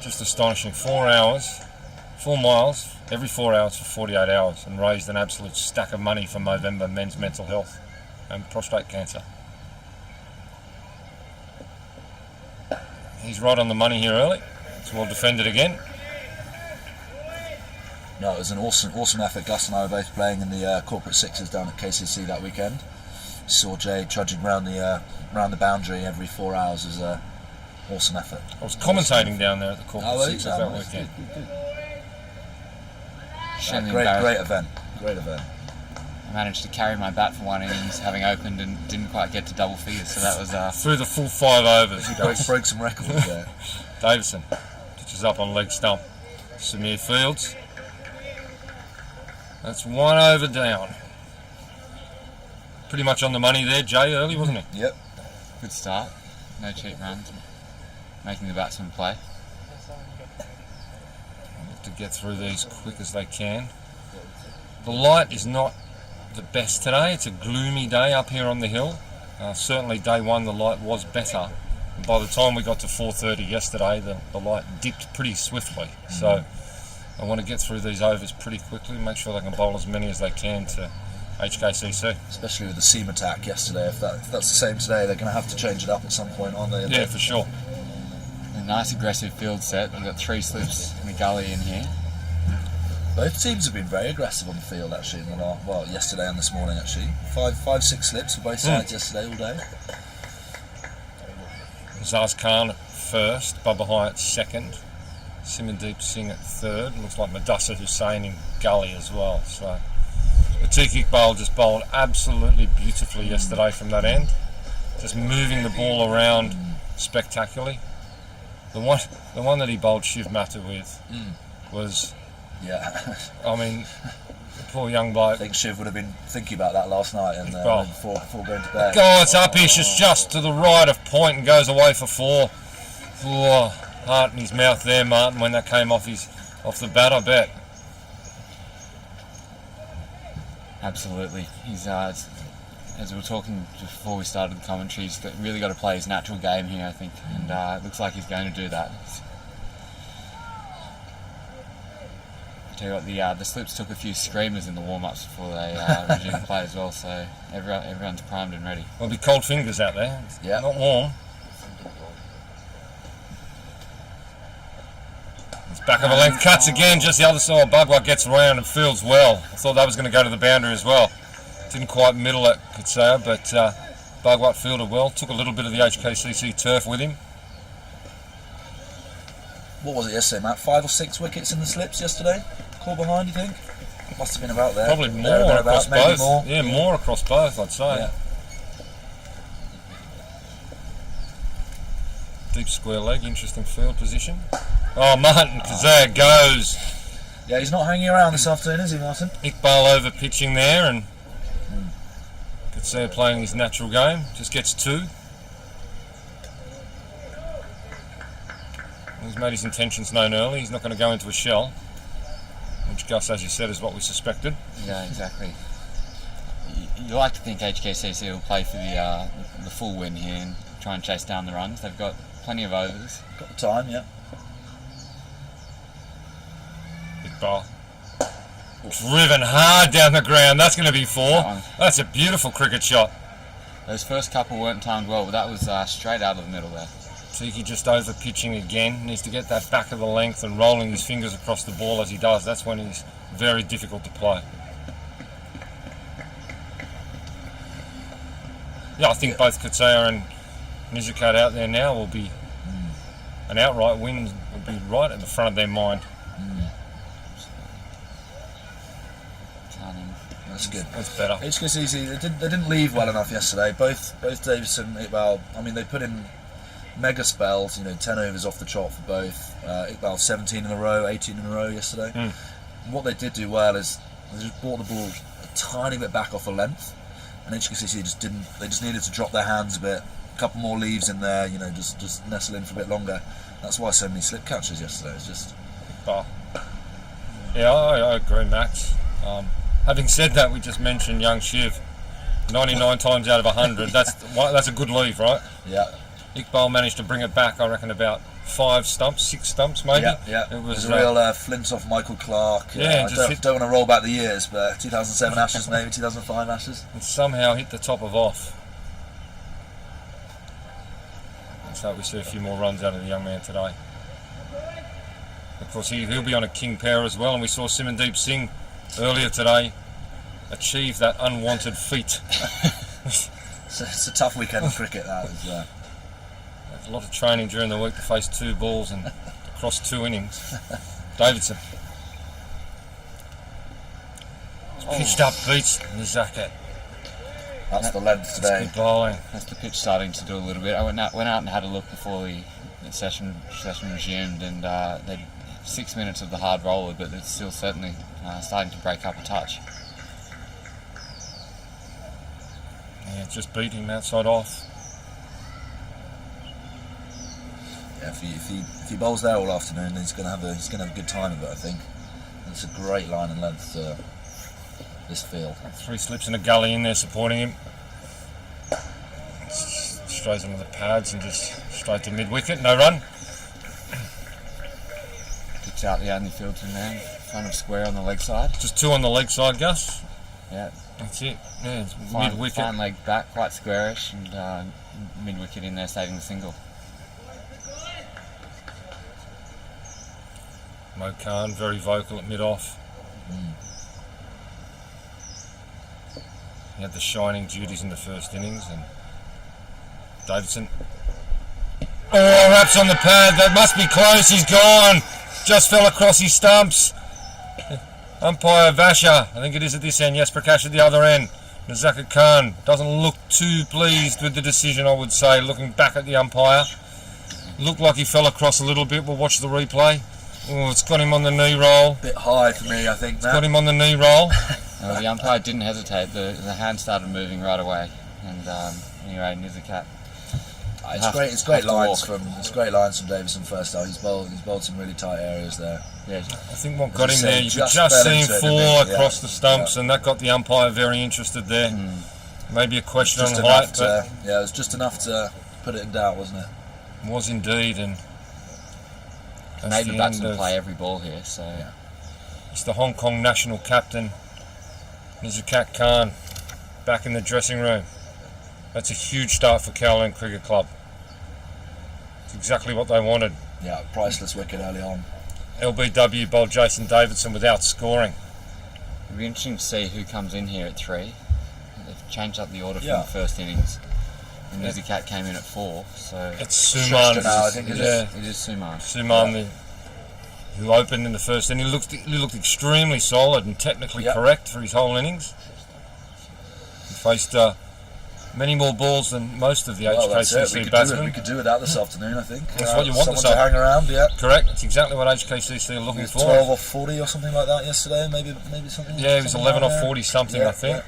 Just astonishing. 4 miles every 4 hours for 48 hours, and raised an absolute stack of money for Movember men's mental health and prostate cancer. He's right on the money here early. It's well defended again. No, it was an awesome effort. Gus and I were both playing in the corporate sixes down at KCC that weekend. Saw Jay trudging around the boundary every 4 hours. It was an awesome effort. I was commentating down there at the corporate sixes that weekend. Great event. I managed to carry my bat for 1 innings, having opened, and didn't quite get to double figures, so that was... Through the full 5 overs. He broke some records there. Davison pitches up on leg stump. Samir Fields. That's 1 over down. Pretty much on the money there, Jay, early, wasn't it? Yep. Good start. No cheap runs. Making the batsmen play. Look to get through these quick as they can. The light is not the best today. It's a gloomy day up here on the hill. Certainly day 1 the light was better. And by the time we got to 4:30 yesterday, the light dipped pretty swiftly. So I want to get through these overs pretty quickly, make sure they can bowl as many as they can to HKCC. Especially with the seam attack yesterday. If that's the same today, they're going to have to change it up at some point, aren't they? Yeah, for sure. A nice aggressive field set. We've got 3 slips and a gully in here. Both teams have been very aggressive on the field actually. Yesterday and this morning actually. 5-6 slips for both sides yesterday all day. Zaz Khan at first, Bubba Hyatt second, Simandeep Singh at third. Looks like Madassa Hussain in gully as well. So Atiq Iqbal just bowled absolutely beautifully yesterday from that end, just moving the ball around spectacularly. The one that he bowled Shiv Mata with was, I mean, the poor young bloke. I think Shiv would have been thinking about that last night and before going to bed. Oh, it's Upish, it's just to the right of point and goes away for 4. Oh, heart in his mouth there, Martin, when that came off the bat, I bet. Absolutely. He's, as we were talking before we started the commentary, he's really got to play his natural game here, I think, and it looks like he's going to do that. I tell you what, the slips took a few screamers in the warm-ups before they resumed play as well, so everyone's primed and ready. There'll be cold fingers out there. Yeah. Not warm. It's back of a length, cuts again, just the other side. Bhagwat gets around and fields well. I thought that was going to go to the boundary as well. Didn't quite middle it, could say, but Bhagwat fielded well. Took a little bit of the HKCC turf with him. What was it yesterday, Matt? 5 or 6 wickets in the slips yesterday? Call behind, you think? Must have been about there. Probably more across both. More. Yeah, more across both, I'd say. Yeah. Deep square leg, interesting field position. Oh, Martin Kazaa goes. Yeah, he's not hanging around this afternoon, is he, Martin? Iqbal over pitching there, and Kazaa playing his natural game. Just gets 2. He's made his intentions known early. He's not going to go into a shell, which, Gus, as you said, is what we suspected. Yeah, exactly. You like to think HKCC will play for the full win here and try and chase down the runs. They've got plenty of overs. Got the time, yeah. Iqbal. Driven hard down the ground. That's going to be 4. That's a beautiful cricket shot. Those first couple weren't timed well, but that was straight out of the middle there. Tiki just over pitching again. Needs to get that back of the length and rolling his fingers across the ball as he does. That's when he's very difficult to play. Yeah, I think both Kazaa and Nizukat out there now will be an outright win, will be right at the front of their mind. That's good. That's better. HKCC, they didn't leave well enough yesterday. Both Davison and Iqbal, I mean, they put in mega spells, 10 overs off the trot for both. Iqbal 17 in a row, 18 in a row yesterday. And what they did do well is they just brought the ball a tiny bit back off a length, and HKCC just needed to drop their hands a bit, a couple more leaves in there, just nestle in for a bit longer. That's why so many slip catches yesterday. It's just... Yeah, I agree, Max. Having said that, we just mentioned young Shiv. 99 times out of 100, that's a good leave, right? Yeah. Iqbal managed to bring it back, I reckon, about 5 stumps, 6 stumps maybe. Yeah. It was a real flint off Michael Clark. Yeah, I don't want to roll back the years, but 2007 Ashes maybe, 2005 Ashes. And somehow hit the top of off. Let's hope we see a few more runs out of the young man today. Of course, he'll be on a king pair as well, and we saw Simandeep Singh earlier today achieve that unwanted feat. It's a tough weekend of cricket, that is. A lot of training during the week to face 2 balls and across 2 innings. Davidson. Pitched up beats Nizukat. That's the length today. Good bowling. That's the pitch starting to do a little bit. I went out and had a look before the session resumed, and they 6 minutes of the hard roller, but it's still certainly starting to break up a touch. Yeah, just beat him outside off. Yeah, if he bowls there all afternoon, he's going to have a good time of it, I think. And it's a great line and length to this field. 3 slips and a gully in there supporting him. Strays onto the pads and just straight to mid-wicket. No run. Kicks out the only field to man. Front of square on the leg side. Just 2 on the leg side, Gus. Yeah. That's it. Yeah, it's Fine, mid-wicket. fine leg back, quite squarish, and mid-wicket in there, saving the single. Mo Khan, very vocal at mid-off. He had the shining duties in the first innings, and Davidson. Oh, raps on the pad. That must be close. He's gone. Just fell across his stumps. Umpire Vasha, I think it is at this end. Yes, Prakash at the other end. Nazaka Khan doesn't look too pleased with the decision, I would say, looking back at the umpire. Looked like he fell across a little bit. We'll watch the replay. Oh, it's got him on the knee roll. Bit high for me, I think. It's got him on the knee roll. The umpire didn't hesitate. The hand started moving right away, and anyway, Nizakat. It's great lines from Davison first though. He's bowled some really tight areas there. Yeah, I think what got him there, you could just see him fall across the stumps, and that got the umpire very interested there. Maybe a question on height, but yeah, it was just enough to put it in doubt, wasn't it? Was indeed, and made the batsman play every ball here. So it's the Hong Kong national captain, Nizakat Khan, back in the dressing room. That's a huge start for Kowloon Cricket Club. It's exactly what they wanted. Yeah, priceless wicket early on. LBW bowled Jason Davidson without scoring. It'll be interesting to see who comes in here at 3. They've changed up the order from the first innings. And Nizakat came in at 4, so it's Suman. I think it is Suman. Suman, who opened in the first inning. He looked extremely solid and technically correct for his whole innings. He faced many more balls than most of the HKCC batsmen. We could do without this afternoon, I think. That's what you want someone to hang around, Correct, that's exactly what HKCC are looking for. 12 off 40 or something like that yesterday, maybe something. Yeah, he was 11 off 40 something, I think.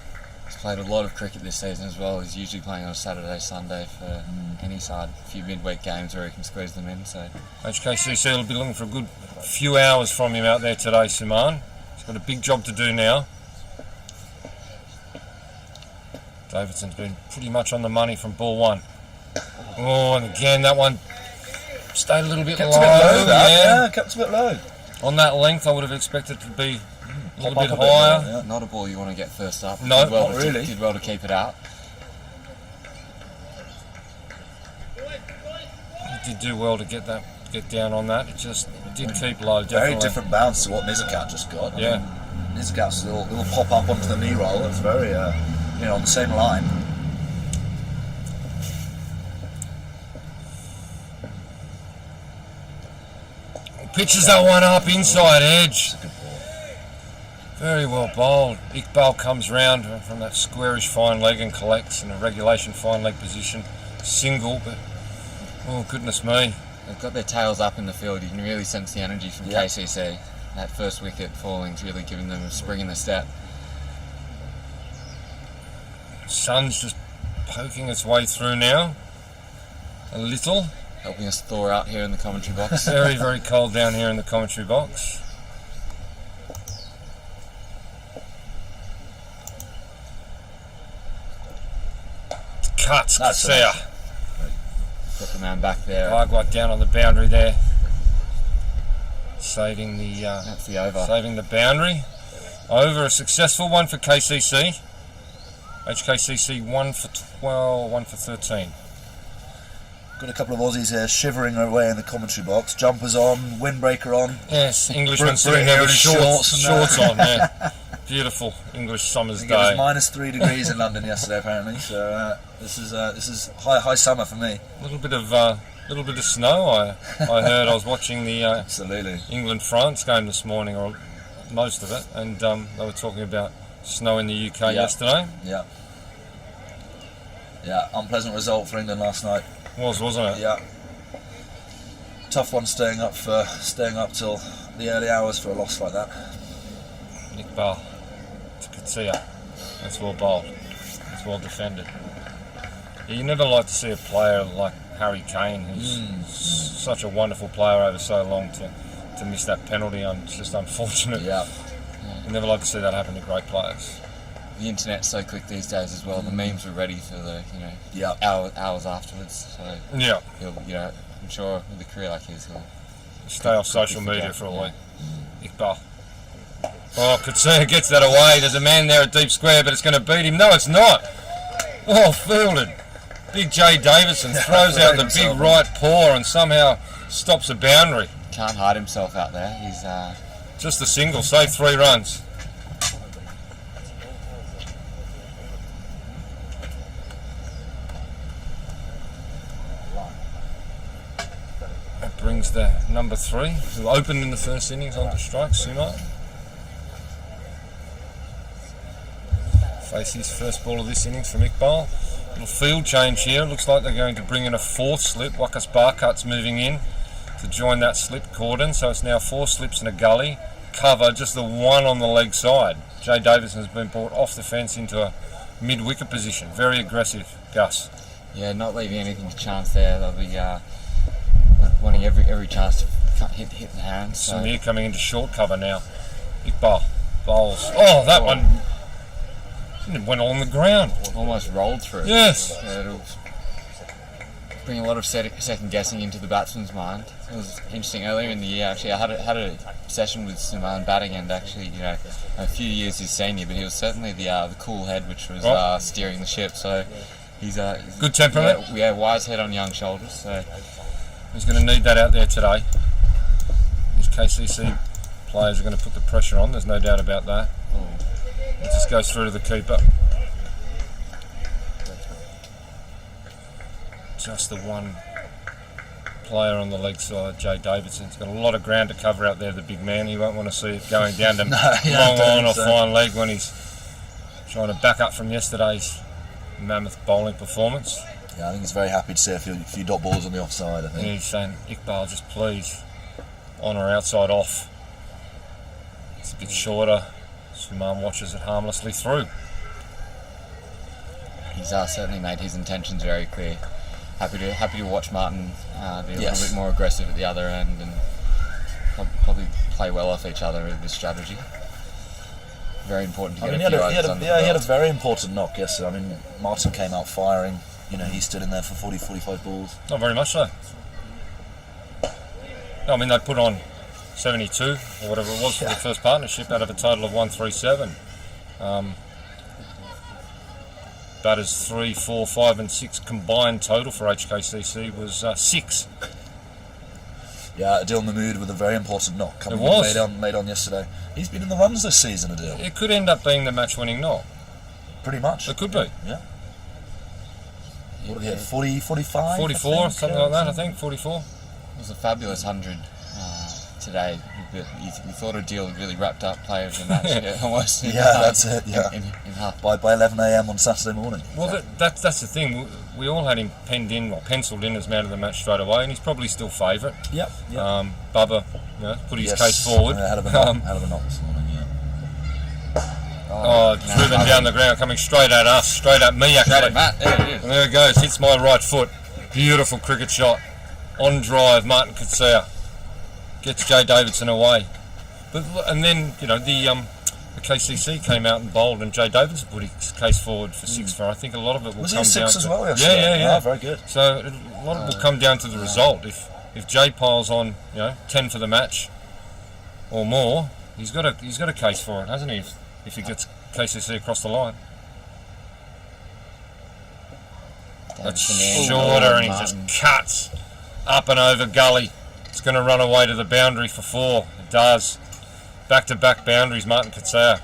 He's played a lot of cricket this season as well. He's usually playing on a Saturday, Sunday for any side. A few midweek games where he can squeeze them in. So HKCC will be looking for a good few hours from him out there today, Suman. He's got a big job to do now. Davidson's been pretty much on the money from ball 1. Oh, and again that one stayed a little bit kept low. A bit low kept a bit low. On that length, I would have expected it to be a little bit higher. Not a ball you want to get first up. No, not really. Did well to keep it out. He did do well to get down on that. It just did keep low. Definitely. Very different bounce to what Nizakat just got. I mean, Nizakat's little pop up onto the knee roll. It's very on the same line. Pitches that one up inside edge. Very well bowled. Iqbal comes round from that squarish fine leg and collects in a regulation fine leg position. Single, but oh goodness me. They've got their tails up in the field. You can really sense the energy from KCC. That first wicket falling's really giving them a spring in the step. Sun's just poking its way through now. A little. Helping us thaw out here in the commentary box. Very, very cold down here in the commentary box. Cuts, Kasia. Got the man back there. Agua down on the boundary there. Saving the that's the over. Saving the boundary. Over, a successful one for KCC. HKCC 1 for 12, 1 for 13. Got a couple of Aussies here shivering away in the commentary box. Jumpers on, windbreaker on. Yes, Englishman sitting there with shorts on. Yeah, beautiful English summer's day. It was -3 degrees in London yesterday, apparently. So this is high summer for me. A little bit of snow. I heard. I was watching the absolutely England-France game this morning, or most of it, and they were talking about snow in the UK yesterday. Yeah, unpleasant result for England last night. Wasn't it? Yeah. Tough one staying up till the early hours for a loss like that. Iqbal to Katia. That's well bowled. That's well defended. You never like to see a player like Harry Kane, who's such a wonderful player over so long, to miss that penalty. It's just unfortunate. Yeah. You never like to see that happen to great players. the internet's so quick these days as well. The memes were ready for the hours afterwards. So Yeah. he'll, I'm sure with a career like his, he'll Stay off social media for a week. Iqbal. Oh, Katsuna gets that away. There's a man there at deep square, but it's going to beat him. No, it's not. Oh, fielded. Big Jay Davidson throws out the big right paw and somehow stops a boundary. Can't hide himself out there. He's just a single, saved 3 runs. That brings the number 3, who opened in the first innings, on to strike, Sumat. Face his first ball of this innings from Iqbal. Little field change here. Looks like they're going to bring in a 4th slip. Wakas Barkut's moving in to join that slip cordon. So it's now 4 slips and a gully. Cover, just the one on the leg side. Jay Davidson has been brought off the fence into a mid-wicket position. Very aggressive, Gus. Yeah, not leaving anything to chance there. They'll be wanting every chance to hit the hands. So. Samir coming into short cover now. Iqbal bowls. Oh, that one. It went on the ground. Almost rolled through. Yes. It'll bring a lot of second guessing into the batsman's mind. It was interesting earlier in the year. Actually, I had a session with Suman batting, and actually, a few years his senior, but he was certainly the cool head which was steering the ship. So he's good temperament. Yeah, wise head on young shoulders. So he's going to need that out there today. These KCC players are going to put the pressure on. There's no doubt about that. It just goes through to the keeper. Just the one player on the leg side, Jay Davidson. He's got a lot of ground to cover out there, the big man. He won't want to see it going down to long on or fine leg when he's trying to back up from yesterday's mammoth bowling performance. Yeah, I think he's very happy to see a few dot balls on the offside, I think. And he's saying, Iqbal, just please, on or outside off. It's a bit shorter. Suman watches it harmlessly through. He's certainly made his intentions very clear. Happy to watch Martin be a little bit more aggressive at the other end and probably play well off each other with this strategy. Very important to get a few overs under the belt. He had a very important knock yesterday. I mean, Martin came out firing. He stood in there for 40, 45 balls. Not very much so. No, I mean, they put on 72 or whatever it was for the first partnership out of a total of 137. Batters 3, 4, 5 and 6 combined total for HKCC was 6. Yeah, Adil Mahmood with a very important knock coming made on yesterday. He's been in the runs this season, Adil. It could end up being the match-winning knock. Pretty much. It could be. Yeah. What did he have? 40, 45? 44, something like that, I think. 44. It was a fabulous 100 today. We thought Adil had really wrapped up player of the match. Almost. That's it. Yeah. In half. By 11 a.m. on Saturday morning. Well, that's the thing. We all had him penciled in as man of the match straight away, and he's probably still favourite. Yep. Bubba, put his case forward. Out of a knock this morning. Yeah. Driven down the ground, coming straight at us, straight at me actually. Straight at Matt. There it is. And there it goes. Hits my right foot. Beautiful cricket shot. On drive, Martin Katsua gets Jay Davidson away. And then the KCC came out and bowled, and Jay Davidson put his case forward for 6 for. I think a lot of it will was come he down 6 to as well. Yesterday? Yeah. Oh, very good. So a lot of it will come down to the result. If Jay piles on 10 for the match or more, he's got a case for it, hasn't he? If he gets KCC across the line. That's shorter, and he just cuts up and over gully. It's going to run away to the boundary for 4. It does. Back-to-back boundaries, Martin Katsua.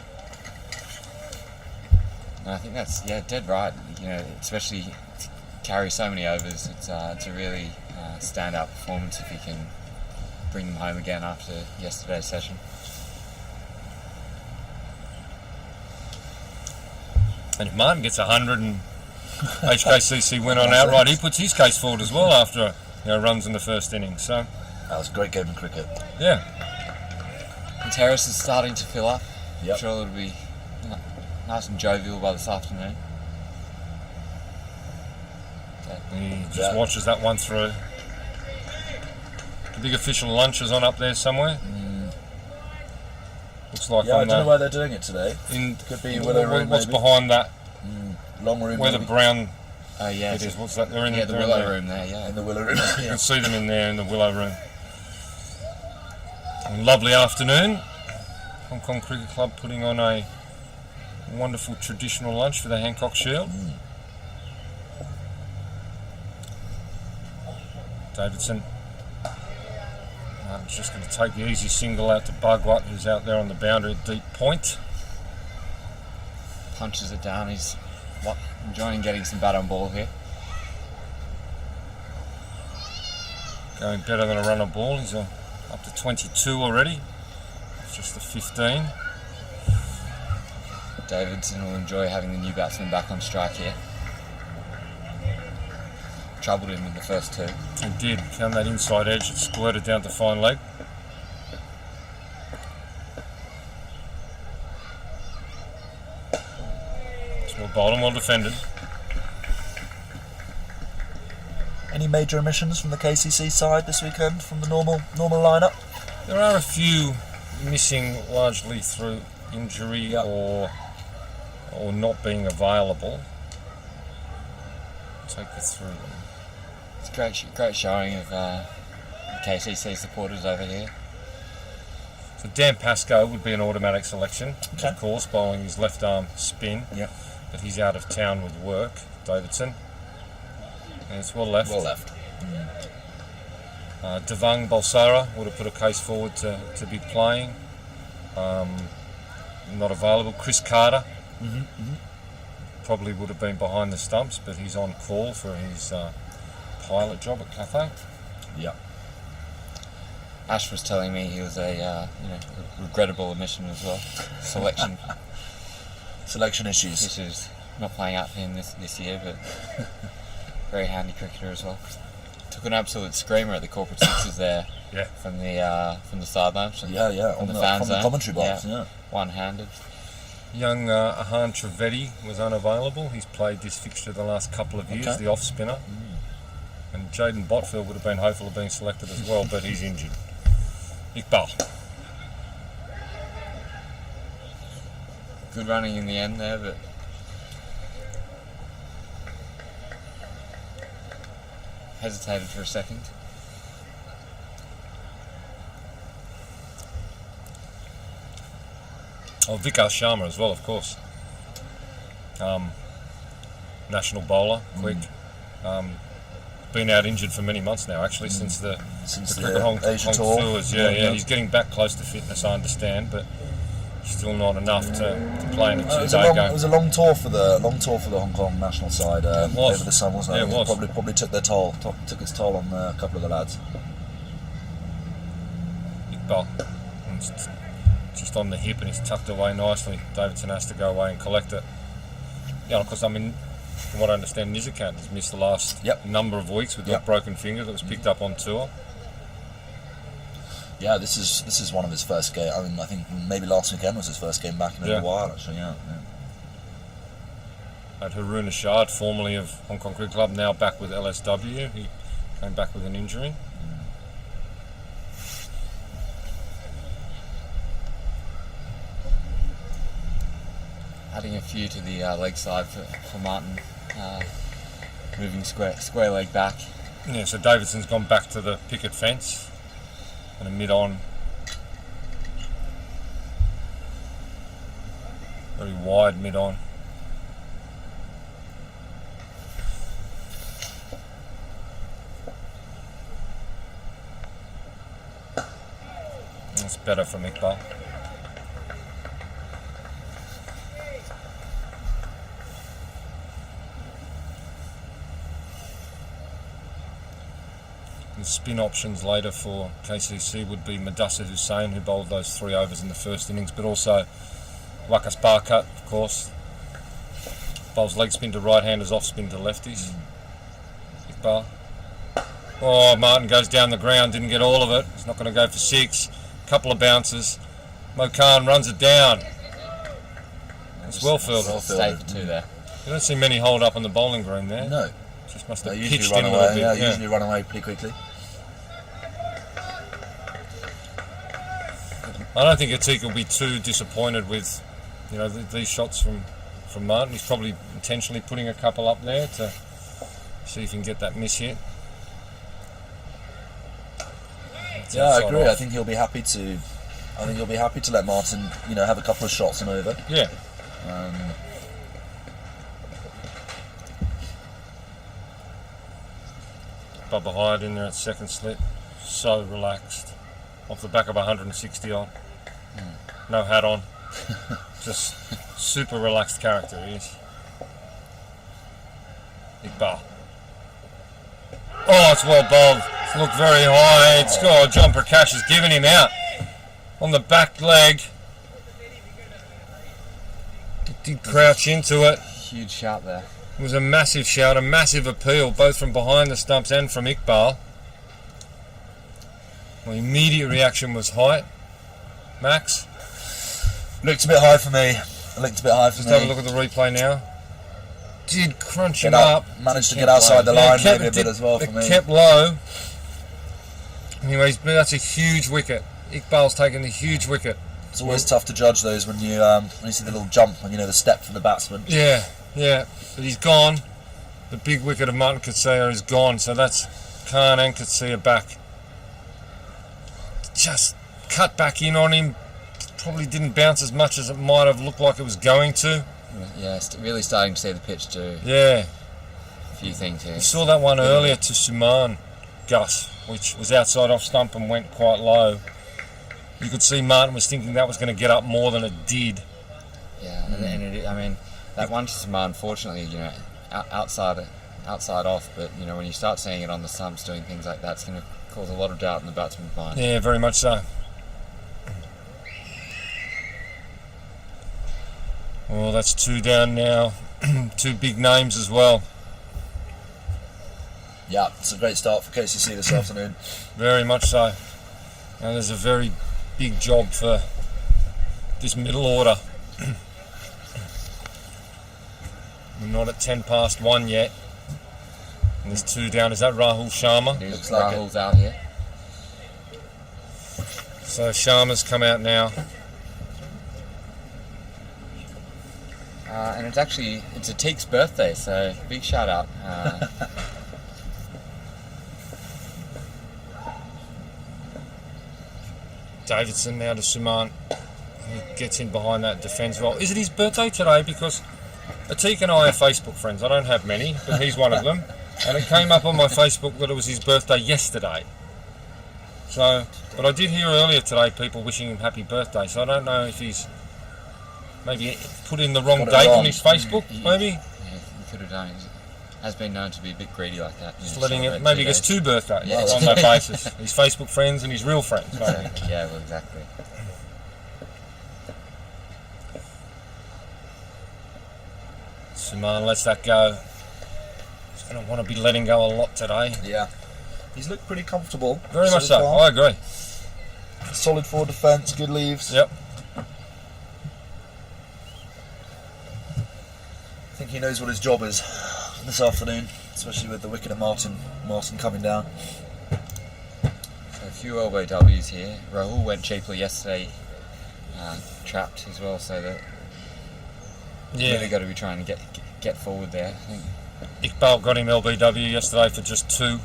No, I think that's dead right. Especially to carry so many overs. It's a really standout performance if he can bring them home again after yesterday's session. And if Martin gets 100 and HKCC went on outright, he puts his case forward as well after runs in the first innings. So that was a great game of cricket. Yeah. The terrace is starting to fill up. Yep. I'm sure it'll be nice and jovial by this afternoon. He just watches that one through. The big official lunch is on up there somewhere. Looks like Yeah, I on don't know why they're doing it today. Could be Willow Room. What's maybe. behind that? Long room. Where the maybe. brown Oh yeah, it is. What's that? They're in the they're in Willow there. Room there. Yeah. In the Willow Room. You can see them in there in the Willow Room. Lovely afternoon. Hong Kong Cricket Club putting on a wonderful traditional lunch for the Hancock Shield. Davidson. Martin's just going to take the easy single out to Bugwat, who's out there on the boundary at deep point. Punches it down. He's enjoying getting some bat on ball here. Going better than a run of ball. He's up to 22 already. It's just the 15. Davidson will enjoy having the new batsman back on strike here. Troubled him in the first two. He did. Found that inside edge. It squirted down to fine leg. It's well bowled and well defended. Any major omissions from the KCC side this weekend from the normal lineup? There are a few missing, largely through injury or not being available. I'll take you through them. It's a great showing of KCC supporters over here. So Dan Pascoe would be an automatic selection, Okay. of course, bowling his left arm spin. Yep. But he's out of town with work, Davidson. And it's well left. Well left. Devang Balsara would have put a case forward to be playing. Not available. Chris Carter probably would have been behind the stumps, but he's on call for his pilot job at Cathay. Yeah. Ash was telling me he was a regrettable omission as well. Selection issues. Issues not playing out for him this year, but very handy cricketer as well. Took an absolute screamer at the corporate sixes there. Yeah. From the sidelines. From On the fan from the zone. commentary box. Yeah. One-handed. Young Ahan Trivedi was unavailable. He's played this fixture the last couple of years, Okay. the off-spinner. And Jaden Botfield would have been hopeful of being selected as well, but he's injured. Iqbal. Good running in the end there, but hesitated for a second. Oh, Vikas Sharma as well, of course. National bowler, quick. Been out injured for many months now, actually, since the Cricket Hong Asia Kong tour. tours. Yeah, he's getting back close to fitness, I understand, but still not enough to play in a It two-day game. was a long tour for the Hong Kong national side It was. over the summer, wasn't it? Yeah, it was. Probably took their toll. Took its toll on a couple of the lads. Iqbal. And it's just on the hip and it's tucked away nicely. Davidson has to go away and collect it. Yeah, because I mean, from what I understand, Nizakat has missed the last number of weeks with that broken finger that was picked up on tour. Yeah, this is one of his first game. I mean, I think maybe last weekend was his first game back in a while. Actually, yeah. And Haroon Ashad, formerly of Hong Kong Cricket Club, now back with LSW. He came back with an injury. Adding a few to the leg side for Martin, moving square leg back. Yeah, so Davidson's gone back to the picket fence and a mid-on. Very wide mid-on. That's better from Iqbal. The spin options later for KCC would be Mudassir Hussain, who bowled those 3 overs in the first innings, but also Wakas Barkat, of course. Bowls leg spin to right-handers, off spin to lefties. Iqbal. Oh, Martin goes down the ground, didn't get all of it. He's not going to go for 6. Couple of bounces. Mo Khan runs it down. It's well fielded. Stayed for 2 there. You don't see many hold up on the bowling green there. No. Just must have They pitched usually in run a little away. bit. Yeah, usually run away pretty quickly. I don't think Atik will be too disappointed with, these shots from Martin. He's probably intentionally putting a couple up there to see if he can get that miss hit. Yeah, I agree. I think he'll be happy to. I think he'll be happy to let Martin, have a couple of shots and over. Yeah. Bubba Hyatt in there at second slip, so relaxed, off the back of 160 odd, no hat on, just super relaxed character he is. Iqbal. Oh, it's well bowled. It's looked very high. It's got John Prakash has given him out on the back leg. He did crouch into it. Huge shout there. It was a massive shout, a massive appeal, both from behind the stumps and from Iqbal. My immediate reaction was height. Max? Looked a bit high for me. Just have a look at the replay now. Did crunch him up. up. Managed to get outside the line maybe a bit as well for me. It kept low. Anyways, that's a huge wicket. Iqbal's taken the huge wicket. It's always tough to judge those when you see the little jump and the step from the batsman. Yeah. But he's gone. The big wicket of Martin Katsir is gone, so that's Khan and Katsir back. Just cut back in on him. Probably didn't bounce as much as it might have looked like it was going to. Yeah, really starting to see the pitch do. Yeah. A few things here. We saw that one earlier to Suman, Gus, which was outside off stump and went quite low. You could see Martin was thinking that was going to get up more than it did. Yeah, and that one to Suman, unfortunately, outside off, but when you start seeing it on the stumps doing things like that, it's going to cause a lot of doubt in the batsman's mind. Yeah, very much so. Well, that's 2 down now. 2 big names as well. Yeah, it's a great start for KCC this afternoon. Very much so. And there's a very big job for this middle order. We're not at 10 past 1 yet. And there's 2 down. Is that Rahul Sharma? Looks like Rahul's out here. So Sharma's come out now. And it's Atik's birthday, so big shout out. Davidson now to Suman. He gets in behind that defence well. Is it his birthday today? Because Atik and I are Facebook friends. I don't have many, but he's one of them. And it came up on my Facebook that it was his birthday yesterday. So, but I did hear earlier today people wishing him happy birthday. So I don't know if he's maybe put in the wrong date on his Facebook. Maybe. Yeah, he could have done. He has been known to be a bit greedy like that. Just letting it. Maybe he gets 2 birthdays on that basis. His Facebook friends and his real friends. Maybe. Yeah, well, exactly. Suman lets that go. He's going to want to be letting go a lot today. Yeah. He's looked pretty comfortable. Very much so. I agree. Solid forward defence, good leaves. Yep. I think he knows what his job is this afternoon, especially with the wicket of Martin coming down. So a few elbow W's here. Rahul went cheaply yesterday, trapped as well, so that really got to be trying to get forward there, I think. Iqbal got him LBW yesterday for just 2.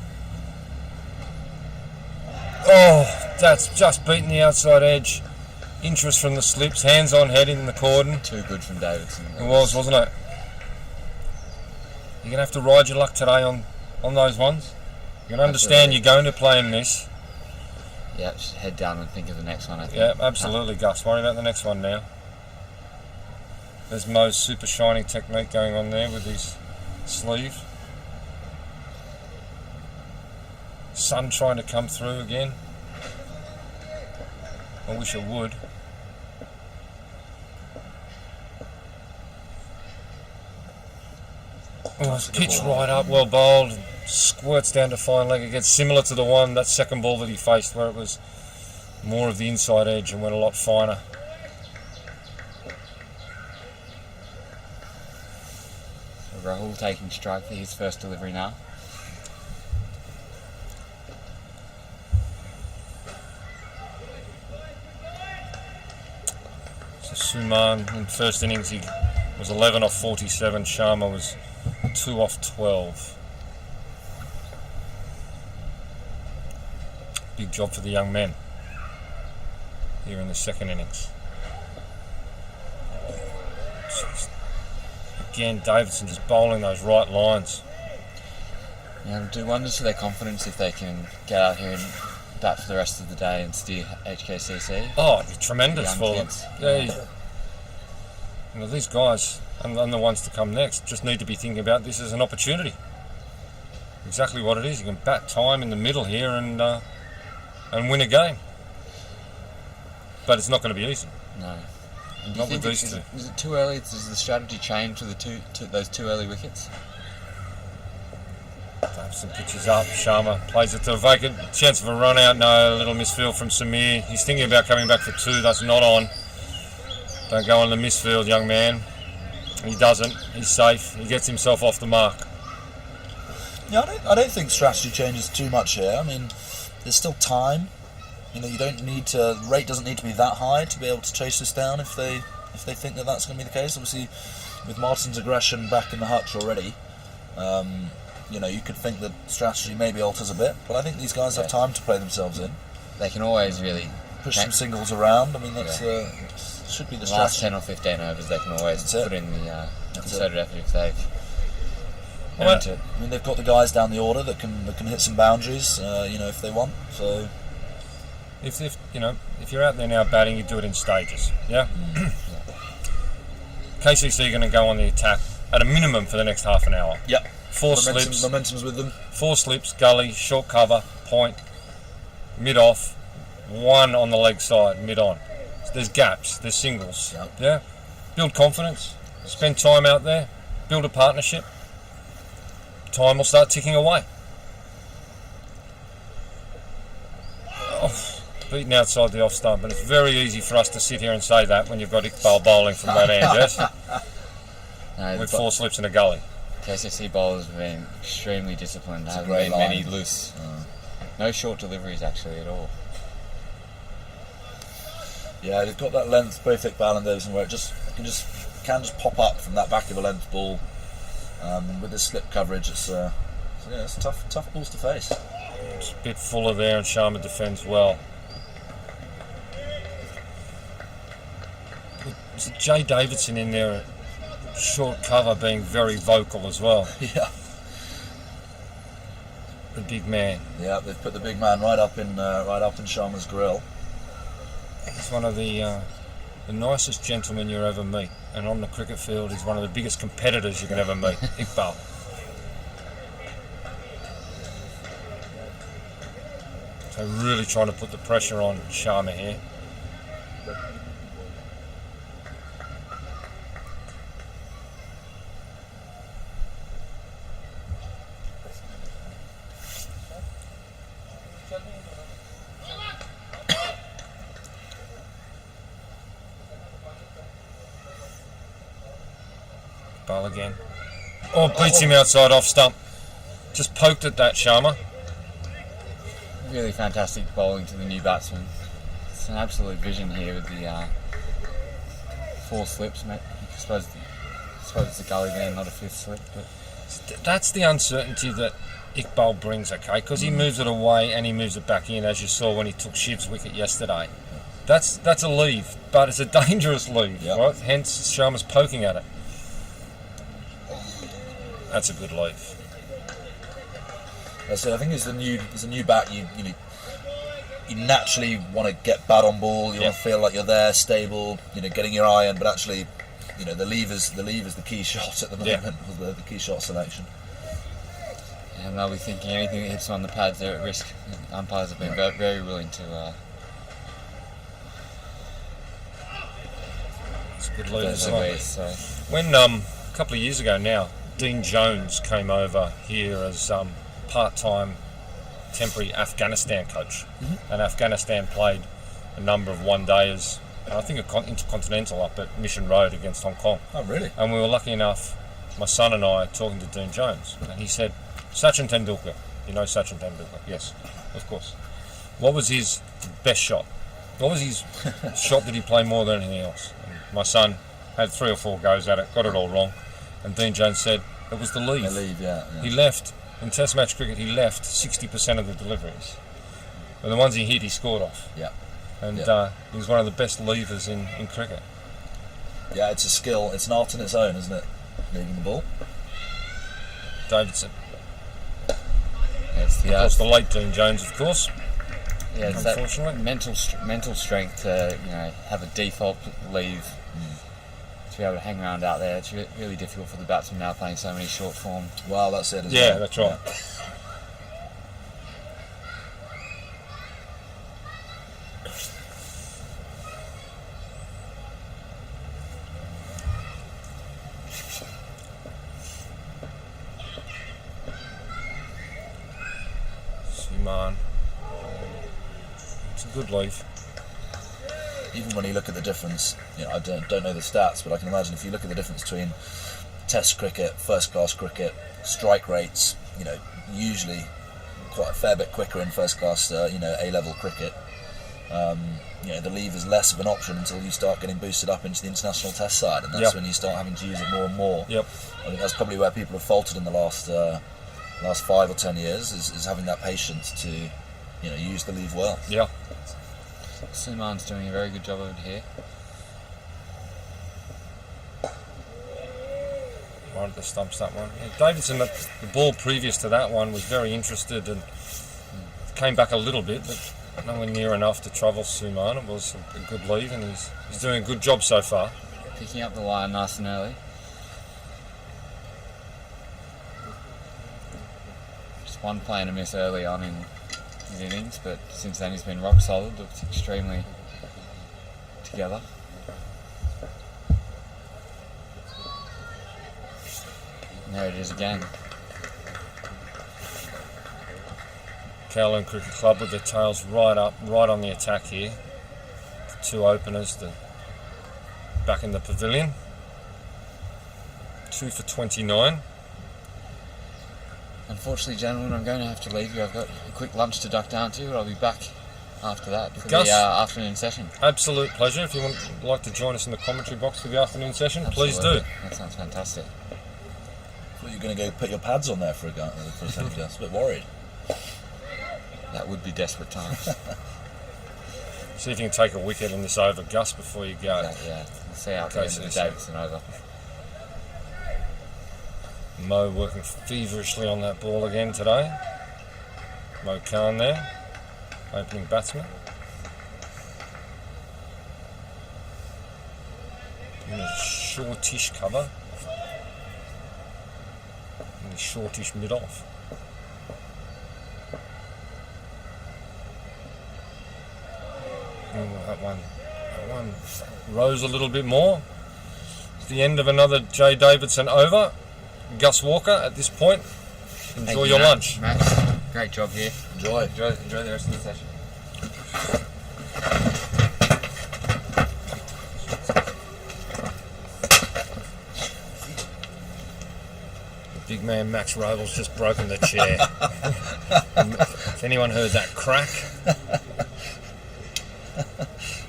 Oh, that's just beaten the outside edge. Interest from the slips, hands on head in the cordon. Too good from Davidson. It was, wasn't it? You're going to have to ride your luck today on those ones. You're going to understand you're going to play him this. Yeah, just head down and think of the next one, I think. Yeah, absolutely, Gus. Worry about the next one now. There's Mo's super shining technique going on there with his sleeve. Sun trying to come through again. I wish it would. Oh, it's pitched right up, well bowled, and squirts down to fine leg again, similar to the one, that second ball that he faced, where it was more of the inside edge and went a lot finer. So Rahul taking strike for his first delivery now. So Suman in first innings he was 11 off 47. Sharma was 2 off 12. Big job for the young men here in the second innings. Again, Davidson just bowling those right lines. Yeah, it'll do wonders for their confidence if they can get out here and bat for the rest of the day and steer HKCC. Oh, it'd be tremendous Young for them. kids. These guys and the ones to come next just need to be thinking about this as an opportunity. Exactly what it is. You can bat time in the middle here and win a game. But it's not going to be easy. No. And do Not you with think these two. is it too early? Does the strategy change for those two early wickets? Davidson pitches up. Sharma plays it to a vacant. Chance of a run out. No, a little misfield from Samir. He's thinking about coming back for 2. That's not on. Don't go on the misfield, young man. He doesn't. He's safe. He gets himself off the mark. Yeah, I don't think strategy changes too much here. I mean, there's still time. You know, you don't need to. Rate doesn't need to be that high to be able to chase this down if they think that that's going to be the case. Obviously, with Martin's aggression back in the hutch already, you know, you could think that strategy maybe alters a bit. But I think these guys have time to play themselves in. They can always really Push some singles around. I mean, that's should be the last strategy. 10 or 15 overs. They can always That's put it. in the That's concerted effort if they've. Well, earned it. I mean, they've got the guys down the order that can hit some boundaries. You know, if they want. So. If you're out there now batting, you do it in stages. Yeah. KCC are going to go on the attack at a minimum for the next half an hour. Yep. 4 slips. Momentum's with them. 4 slips, gully, short cover, point, mid off, 1 on the leg side, mid on. There's gaps. There's singles. Yep. Yeah. Build confidence. Spend time out there. Build a partnership. Time will start ticking away. Beaten outside the off stump, and it's very easy for us to sit here and say that when you've got Iqbal bowling from that end, yes? No, With 4 slips and a gully. KCC bowlers have been extremely disciplined. There haven't great been many line. loose. No short deliveries actually at all. Yeah, they've got that length, both Iqbal and Davidson, where it can just pop up from that back of a length ball. With the slip coverage, it's tough balls to face. It's a bit fuller there, and Sharma defends well. There's Jay Davidson in there at short cover being very vocal as well. Yeah. The big man. Yeah, they've put the big man right up in Sharma's grill. He's one of the nicest gentlemen you'll ever meet, and on the cricket field he's one of the biggest competitors you can ever meet, Iqbal. So really trying to put the pressure on Sharma here. Ball again. Oh, beats him outside off stump. Just poked at that, Sharma. Really fantastic bowling to the new batsman. It's an absolute vision here with the 4 slips. I suppose it's a gully there, not a 5th slip. But That's the uncertainty that Iqbal brings, okay? Because he moves it away and he moves it back in, as you saw when he took Shiv's wicket yesterday. That's a leave, but it's a dangerous leave, Yep. right? Hence, Sharma's poking at it. That's a good leave. I think as a new bat, you naturally want to get bat on ball. You want to feel like you're there, stable. Getting your eye in, but actually, the lever's the key shot at the moment. The key shot selection. and they'll be thinking anything that hits on the pads, they're at risk. Umpires have been very willing to. It's a good lead as away, well. so. When a couple of years ago now, Dean Jones came over here as part-time temporary Afghanistan coach, and Afghanistan played a number of one-dayers, I think intercontinental up at Mission Road against Hong Kong. Oh, really? And we were lucky enough, my son and I, talking to Dean Jones, and he said, Sachin Tendulkar. You know Sachin Tendulkar? Yes, of course. What was his best shot? What was his shot that he played more than anything else? And my son, had 3 or 4 goes at it, got it all wrong, and Dean Jones said it was the leave. The leave, yeah. He left, in Test match cricket, he left 60% of the deliveries. But the ones he hit, he scored off. Yeah. And Yeah. he was one of the best leavers in cricket. Yeah, it's a skill. It's an art in its own, isn't it? Leaving the ball. Davidson. It's Of course, the late Dean Jones, of course. Yeah, it's Unfortunately. that mental strength to have a default leave to be able to hang around out there. It's really difficult for the batsman now playing so many short form. Well, that's it. Yeah, well. that's right. Suman. It's a good leave. Even when you look at the difference, I don't know the stats, but I can imagine if you look at the difference between Test cricket, first class cricket, strike rates, usually quite a fair bit quicker in first class, A-level cricket. The leave is less of an option until you start getting boosted up into the international Test side, and that's when you start having to use it more and more. Yep. I think that's probably where people have faltered in the last 5 or 10 years is having that patience to, use the leave well. Yeah. Suman's doing a very good job of it here. Right at the stumps, that one. Yeah, Davidson, the ball previous to that one, was very interested and came back a little bit, but nowhere near enough to trouble Suman. It was a good leave, and he's doing a good job so far. Picking up the line nice and early. Just one play and a miss early on in his innings, but since then he's been rock solid, looks extremely together. And there it is again. Kowloon Cricket Club with their tails right up, right on the attack here. The 2 openers back in the pavilion. 2 for 29. Unfortunately, gentlemen, I'm going to have to leave you. I've got a quick lunch to duck down to, but I'll be back after that for Gus, the afternoon session. Absolute pleasure. If you would like to join us in the commentary box for the afternoon session, please do. That sounds fantastic. Well, you're going to go put your pads on there for a second. I was a bit worried. That would be desperate times. See if you can take a wicket in this over, Gus, before you go. Yeah, we'll see how it goes with the Davidson over. Mo working feverishly on that ball again today. Mo Khan there, opening batsman. In a shortish cover. And a shortish mid-off. That one rose a little bit more. It's the end of another Jay Davidson over. Gus Walker at this point. Enjoy your lunch. Max, great job here. Enjoy the rest of the session. The big man Max Roval's just broken the chair. If anyone heard that crack,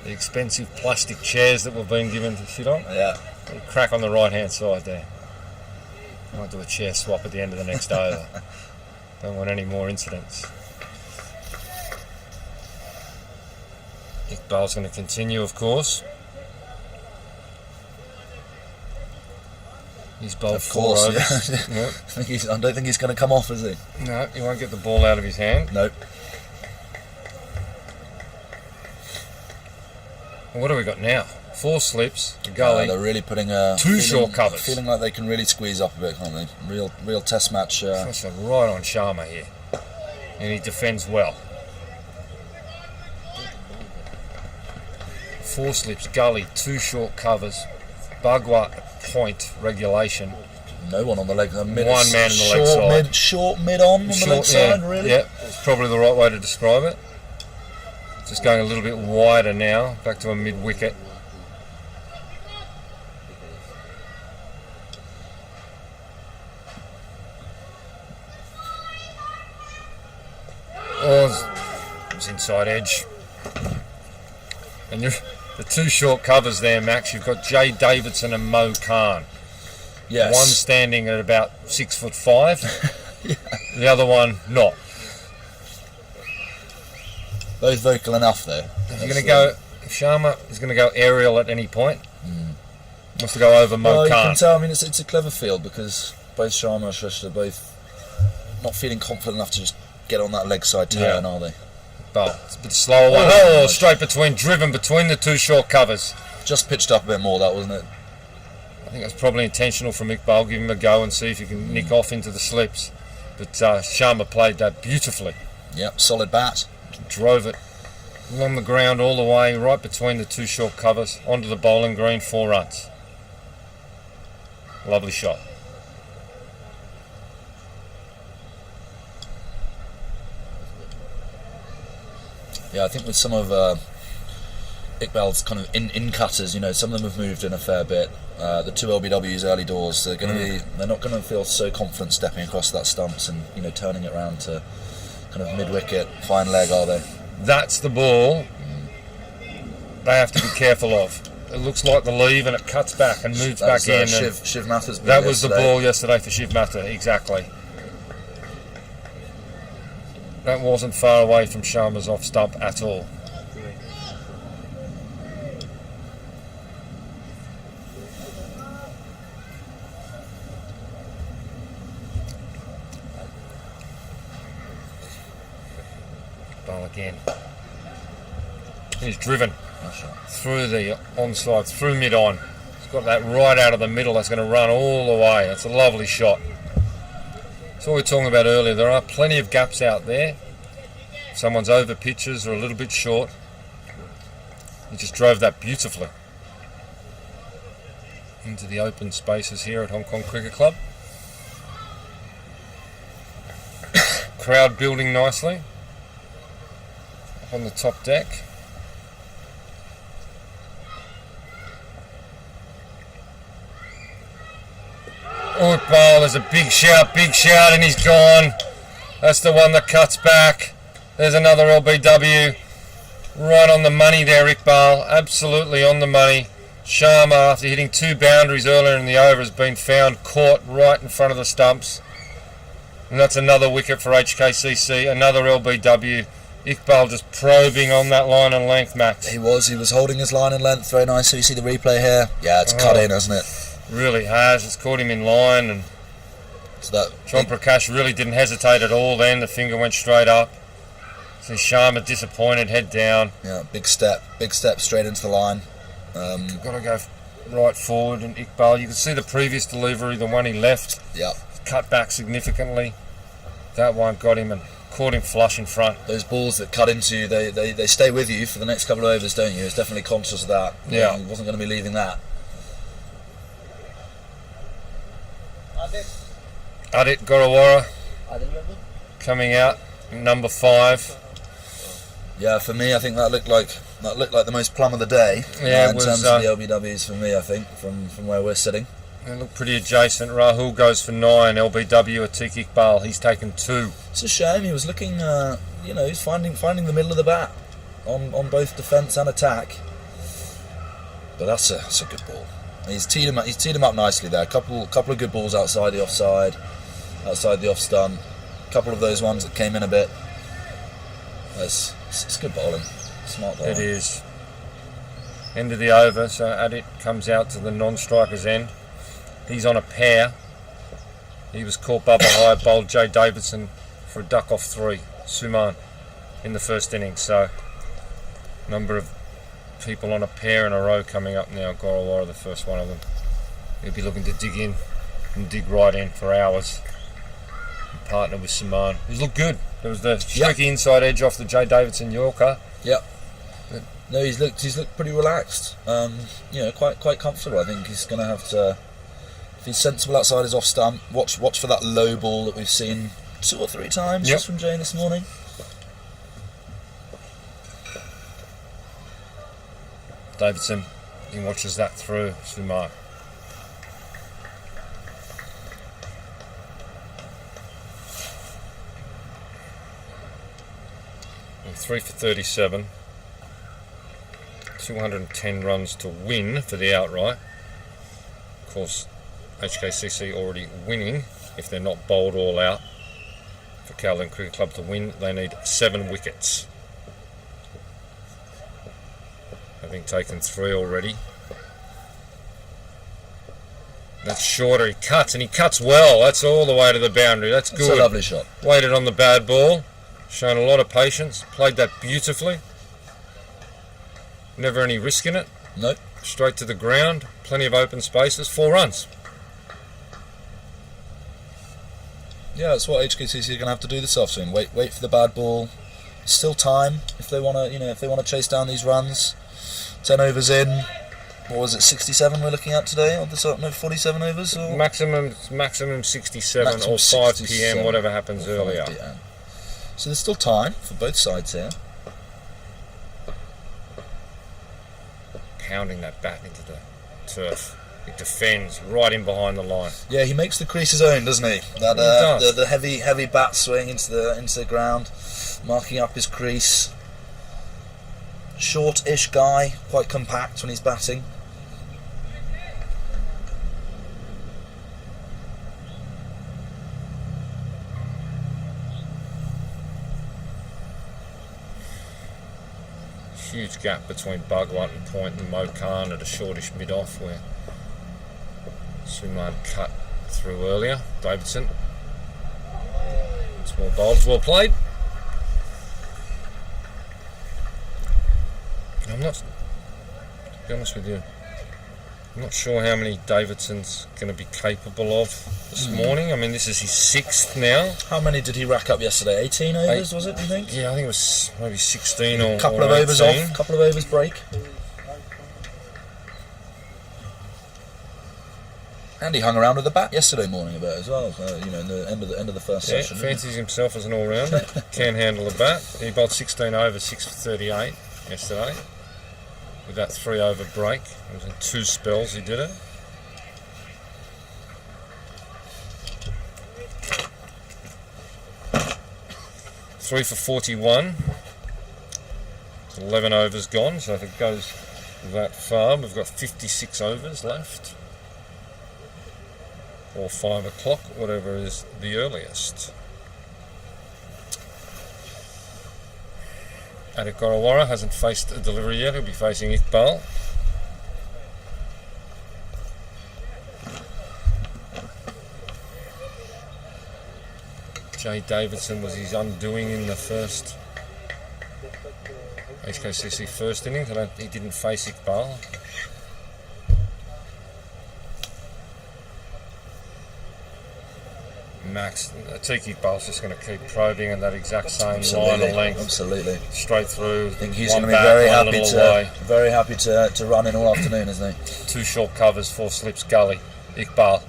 the expensive plastic chairs that we've been given to sit on. Yeah. The crack on the right hand side there. Might do a chair swap at the end of the next over. Don't want any more incidents. Iqbal's going to continue, of course. He's bowled 4 overs. Yeah. I don't think he's going to come off, is he? No, he won't get the ball out of his hand. Nope. Well, what do we got now? 4 slips, a gully. They're really putting 2 short covers. Feeling like they can really squeeze up a bit, can't they? Real Test match. That's right on Sharma here, and he defends well. 4 slips, gully, 2 short covers, Bagua point regulation. No one on the leg. One man on the leg side. Short mid on the leg side, really? Yeah, it's probably the right way to describe it. Just going a little bit wider now, back to a mid wicket. Oh, it's inside edge. And The two short covers there, Max. You've got Jay Davidson and Mo Khan. Yes. One standing at about 6'5". The other one not. Both vocal enough though. If you're going to go, if Sharma is going to go aerial at any point, wants to go over Mo Well, you Khan. can tell. I mean, it's a clever field because both Sharma and Shush are both not feeling confident enough to just get on that leg side turn, are they? But it's a bit slower one. Oh, straight driven between the two short covers. Just pitched up a bit more, that wasn't it? I think that's probably intentional from Iqbal. Give him a go and see if you can nick off into the slips. But Sharma played that beautifully. Yep, solid bat. Drove it along the ground all the way, right between the two short covers, onto the bowling green, 4 runs. Lovely shot. Yeah, I think with some of Iqbal's kind of in cutters, you know, some of them have moved in a fair bit. The two LBWs early doors, they're not going to feel so confident stepping across that stumps and, you know, turning it around to kind of mid wicket, fine leg, are they? That's the ball they have to be careful of. It looks like the leave and it cuts back and moves back in. Shiv Mathers. That was the ball yesterday for Shiv Mathur, exactly. That wasn't far away from Sharma's off stump at all. Ball again. He's driven through the onside, through mid-on. He's got that right out of the middle. That's going to run all the way. That's a lovely shot. That's what we were talking about earlier. There are plenty of gaps out there. If someone's over pitches or a little bit short. He just drove that beautifully into the open spaces here at Hong Kong Cricket Club. Crowd building nicely up on the top deck. Oh, Iqbal, there's a big shout, and he's gone. That's the one that cuts back. There's another LBW. Right on the money there, Iqbal. Absolutely on the money. Sharma, after hitting 2 boundaries earlier in the over, has been found caught right in front of the stumps. And that's another wicket for HKCC, another LBW. Iqbal just probing on that line and length, Max. He was holding his line and length very nice. So you see the replay here. Yeah, it's cut in, hasn't it? Really has. It's caught him in line, and so that John Prakash really didn't hesitate at all then. The finger went straight up. So Sharma disappointed, head down. Yeah, big step straight into the line. Got to go right forward, and Iqbal, you can see the previous delivery, the one he left, cut back significantly. That one got him and caught him flush in front. Those balls that cut into you, they stay with you for the next couple of overs, don't you? It's definitely conscious of that. Yeah. He wasn't going to be leaving that. Adit Gorawara coming out, number 5. Yeah, for me, I think that looked like the most plum of the day. Yeah, in terms of the LBWs for me, I think, from where we're sitting. They look pretty adjacent. Rahul goes for 9. LBW Atiq Iqbal, he's taken 2. It's a shame. He was looking, he's finding the middle of the bat on both defence and attack. But that's a good ball. He's teed him up nicely there. A couple of good balls outside the offside, outside the off stump. A couple of those ones that came in a bit. It's good bowling. Smart bowling. It is. End of the over, so Adit comes out to the non-striker's end. He's on a pair. He was caught Bubba high, bowled Jay Davidson for a duck off 3. Suman in the first innings. So number of people on a pair in a row coming up now. Gorawara, the first one of them. He'll be looking to dig in and dig right in for hours. And partner with Suman. He's looked good. There was the streaky inside edge off the Jay Davidson Yorker. Yep. No, he's looked pretty relaxed. Quite comfortable. I think he's going to have to, if he's sensible outside his off stump, watch for that low ball that we've seen 2 or 3 times just from Jay this morning. Davidson, he watches that through. Suman. And 3 for 37. 210 runs to win for the outright. Of course, HKCC already winning. If they're not bowled all out, for Caledonian Cricket Club to win, they need 7 wickets. Having taken 3 already. That's shorter. He cuts, and he cuts well. That's all the way to the boundary. That's good. It's a lovely shot. Waited on the bad ball. Shown a lot of patience. Played that beautifully. Never any risk in it. Nope. Straight to the ground. Plenty of open spaces. 4 runs. Yeah, that's what HKCC are going to have to do this afternoon. Wait for the bad ball. Still time if they want to, if they want to chase down these runs. 10 overs in. What was it? 67 we're looking at today, or no, 47 overs. Or? Maximum 67 Maximum or 5 67, p.m. Whatever happens earlier. PM. So there's still time for both sides here. Pounding that bat into the turf. It defends right in behind the line. Yeah, he makes the crease his own, doesn't he? That does. the heavy bat swing into the ground, marking up his crease. Short-ish guy, quite compact when he's batting. Huge gap between Bugwat and Point and Mo Khan at a shortish mid-off where Suman cut through earlier. Davidson. Small bowls, well played. I'm not, to be honest with you, I'm not sure how many Davidson's going to be capable of this morning. I mean, this is his 6th now. How many did he rack up yesterday? 18 overs, was it, do you think? Yeah, I think it was maybe 16 or 18. Couple of overs off, couple of overs break. And he hung around with the bat yesterday morning a bit as well. In the end of the first session. Fancies himself as an all-rounder. Can handle the bat. He bowled 16 overs, 6 for 38 yesterday. With that 3 over break. It was in 2 spells he did it. Three for 41. 11 overs gone, so if it goes that far, we've got 56 overs left. Or 5 o'clock, whatever is the earliest. Adik Gorawara hasn't faced a delivery yet. He'll be facing Iqbal. Jay Davidson was his undoing in the first HKCC first innings. He didn't face Iqbal. Max, Tiki Iqbal's just going to keep probing in that exact same line of length. Absolutely. Straight through. I think he's going to be very happy to run in all afternoon, isn't he? 2 short covers, 4 slips, gully. Iqbal.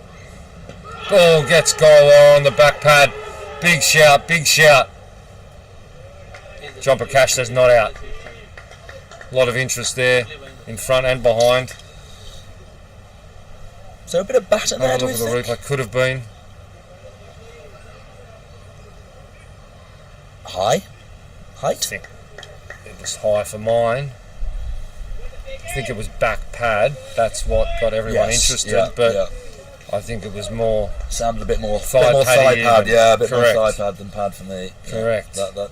Ball gets Gorawara on the back pad. Big shout, big shout. John Prakash says not out. A lot of interest there in front and behind. Is there a bit of bat in there, do look you at the think? replay. Could have been. Height? I think it was high for mine. I think it was back pad. That's what got everyone interested. But I think it was more. Sounded a bit more thigh pad. Yeah, a bit Correct. more thigh pad than pad for me. Correct. That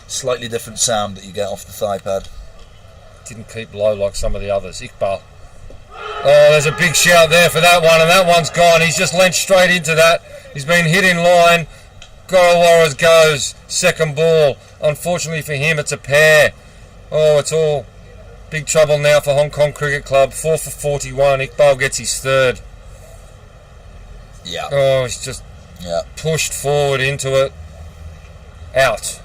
slightly different sound that you get off the thigh pad. Didn't keep low like some of the others. Iqbal. Oh, there's a big shout there for that one, and that one's gone. He's just leant straight into that. He's been hit in line. Gorawara goes. Second ball. Unfortunately for him, it's a pair. Oh, it's all big trouble now for Hong Kong Cricket Club. 4 for 41. Iqbal gets his 3rd. Yeah. Oh, he's just pushed forward into it. Out.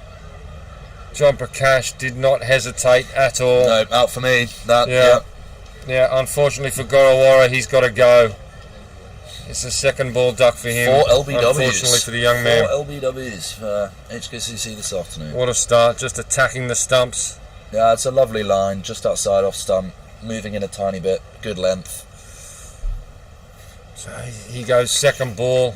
John Prakash did not hesitate at all. No, out for me. Yeah, unfortunately for Gorawara, he's got to go. It's a second ball duck for him. 4 LBWs. Unfortunately for the young man. 4 LBWs for HKCC this afternoon. What a start, just attacking the stumps. Yeah, it's a lovely line, just outside off stump, moving in a tiny bit, good length. So he goes second ball.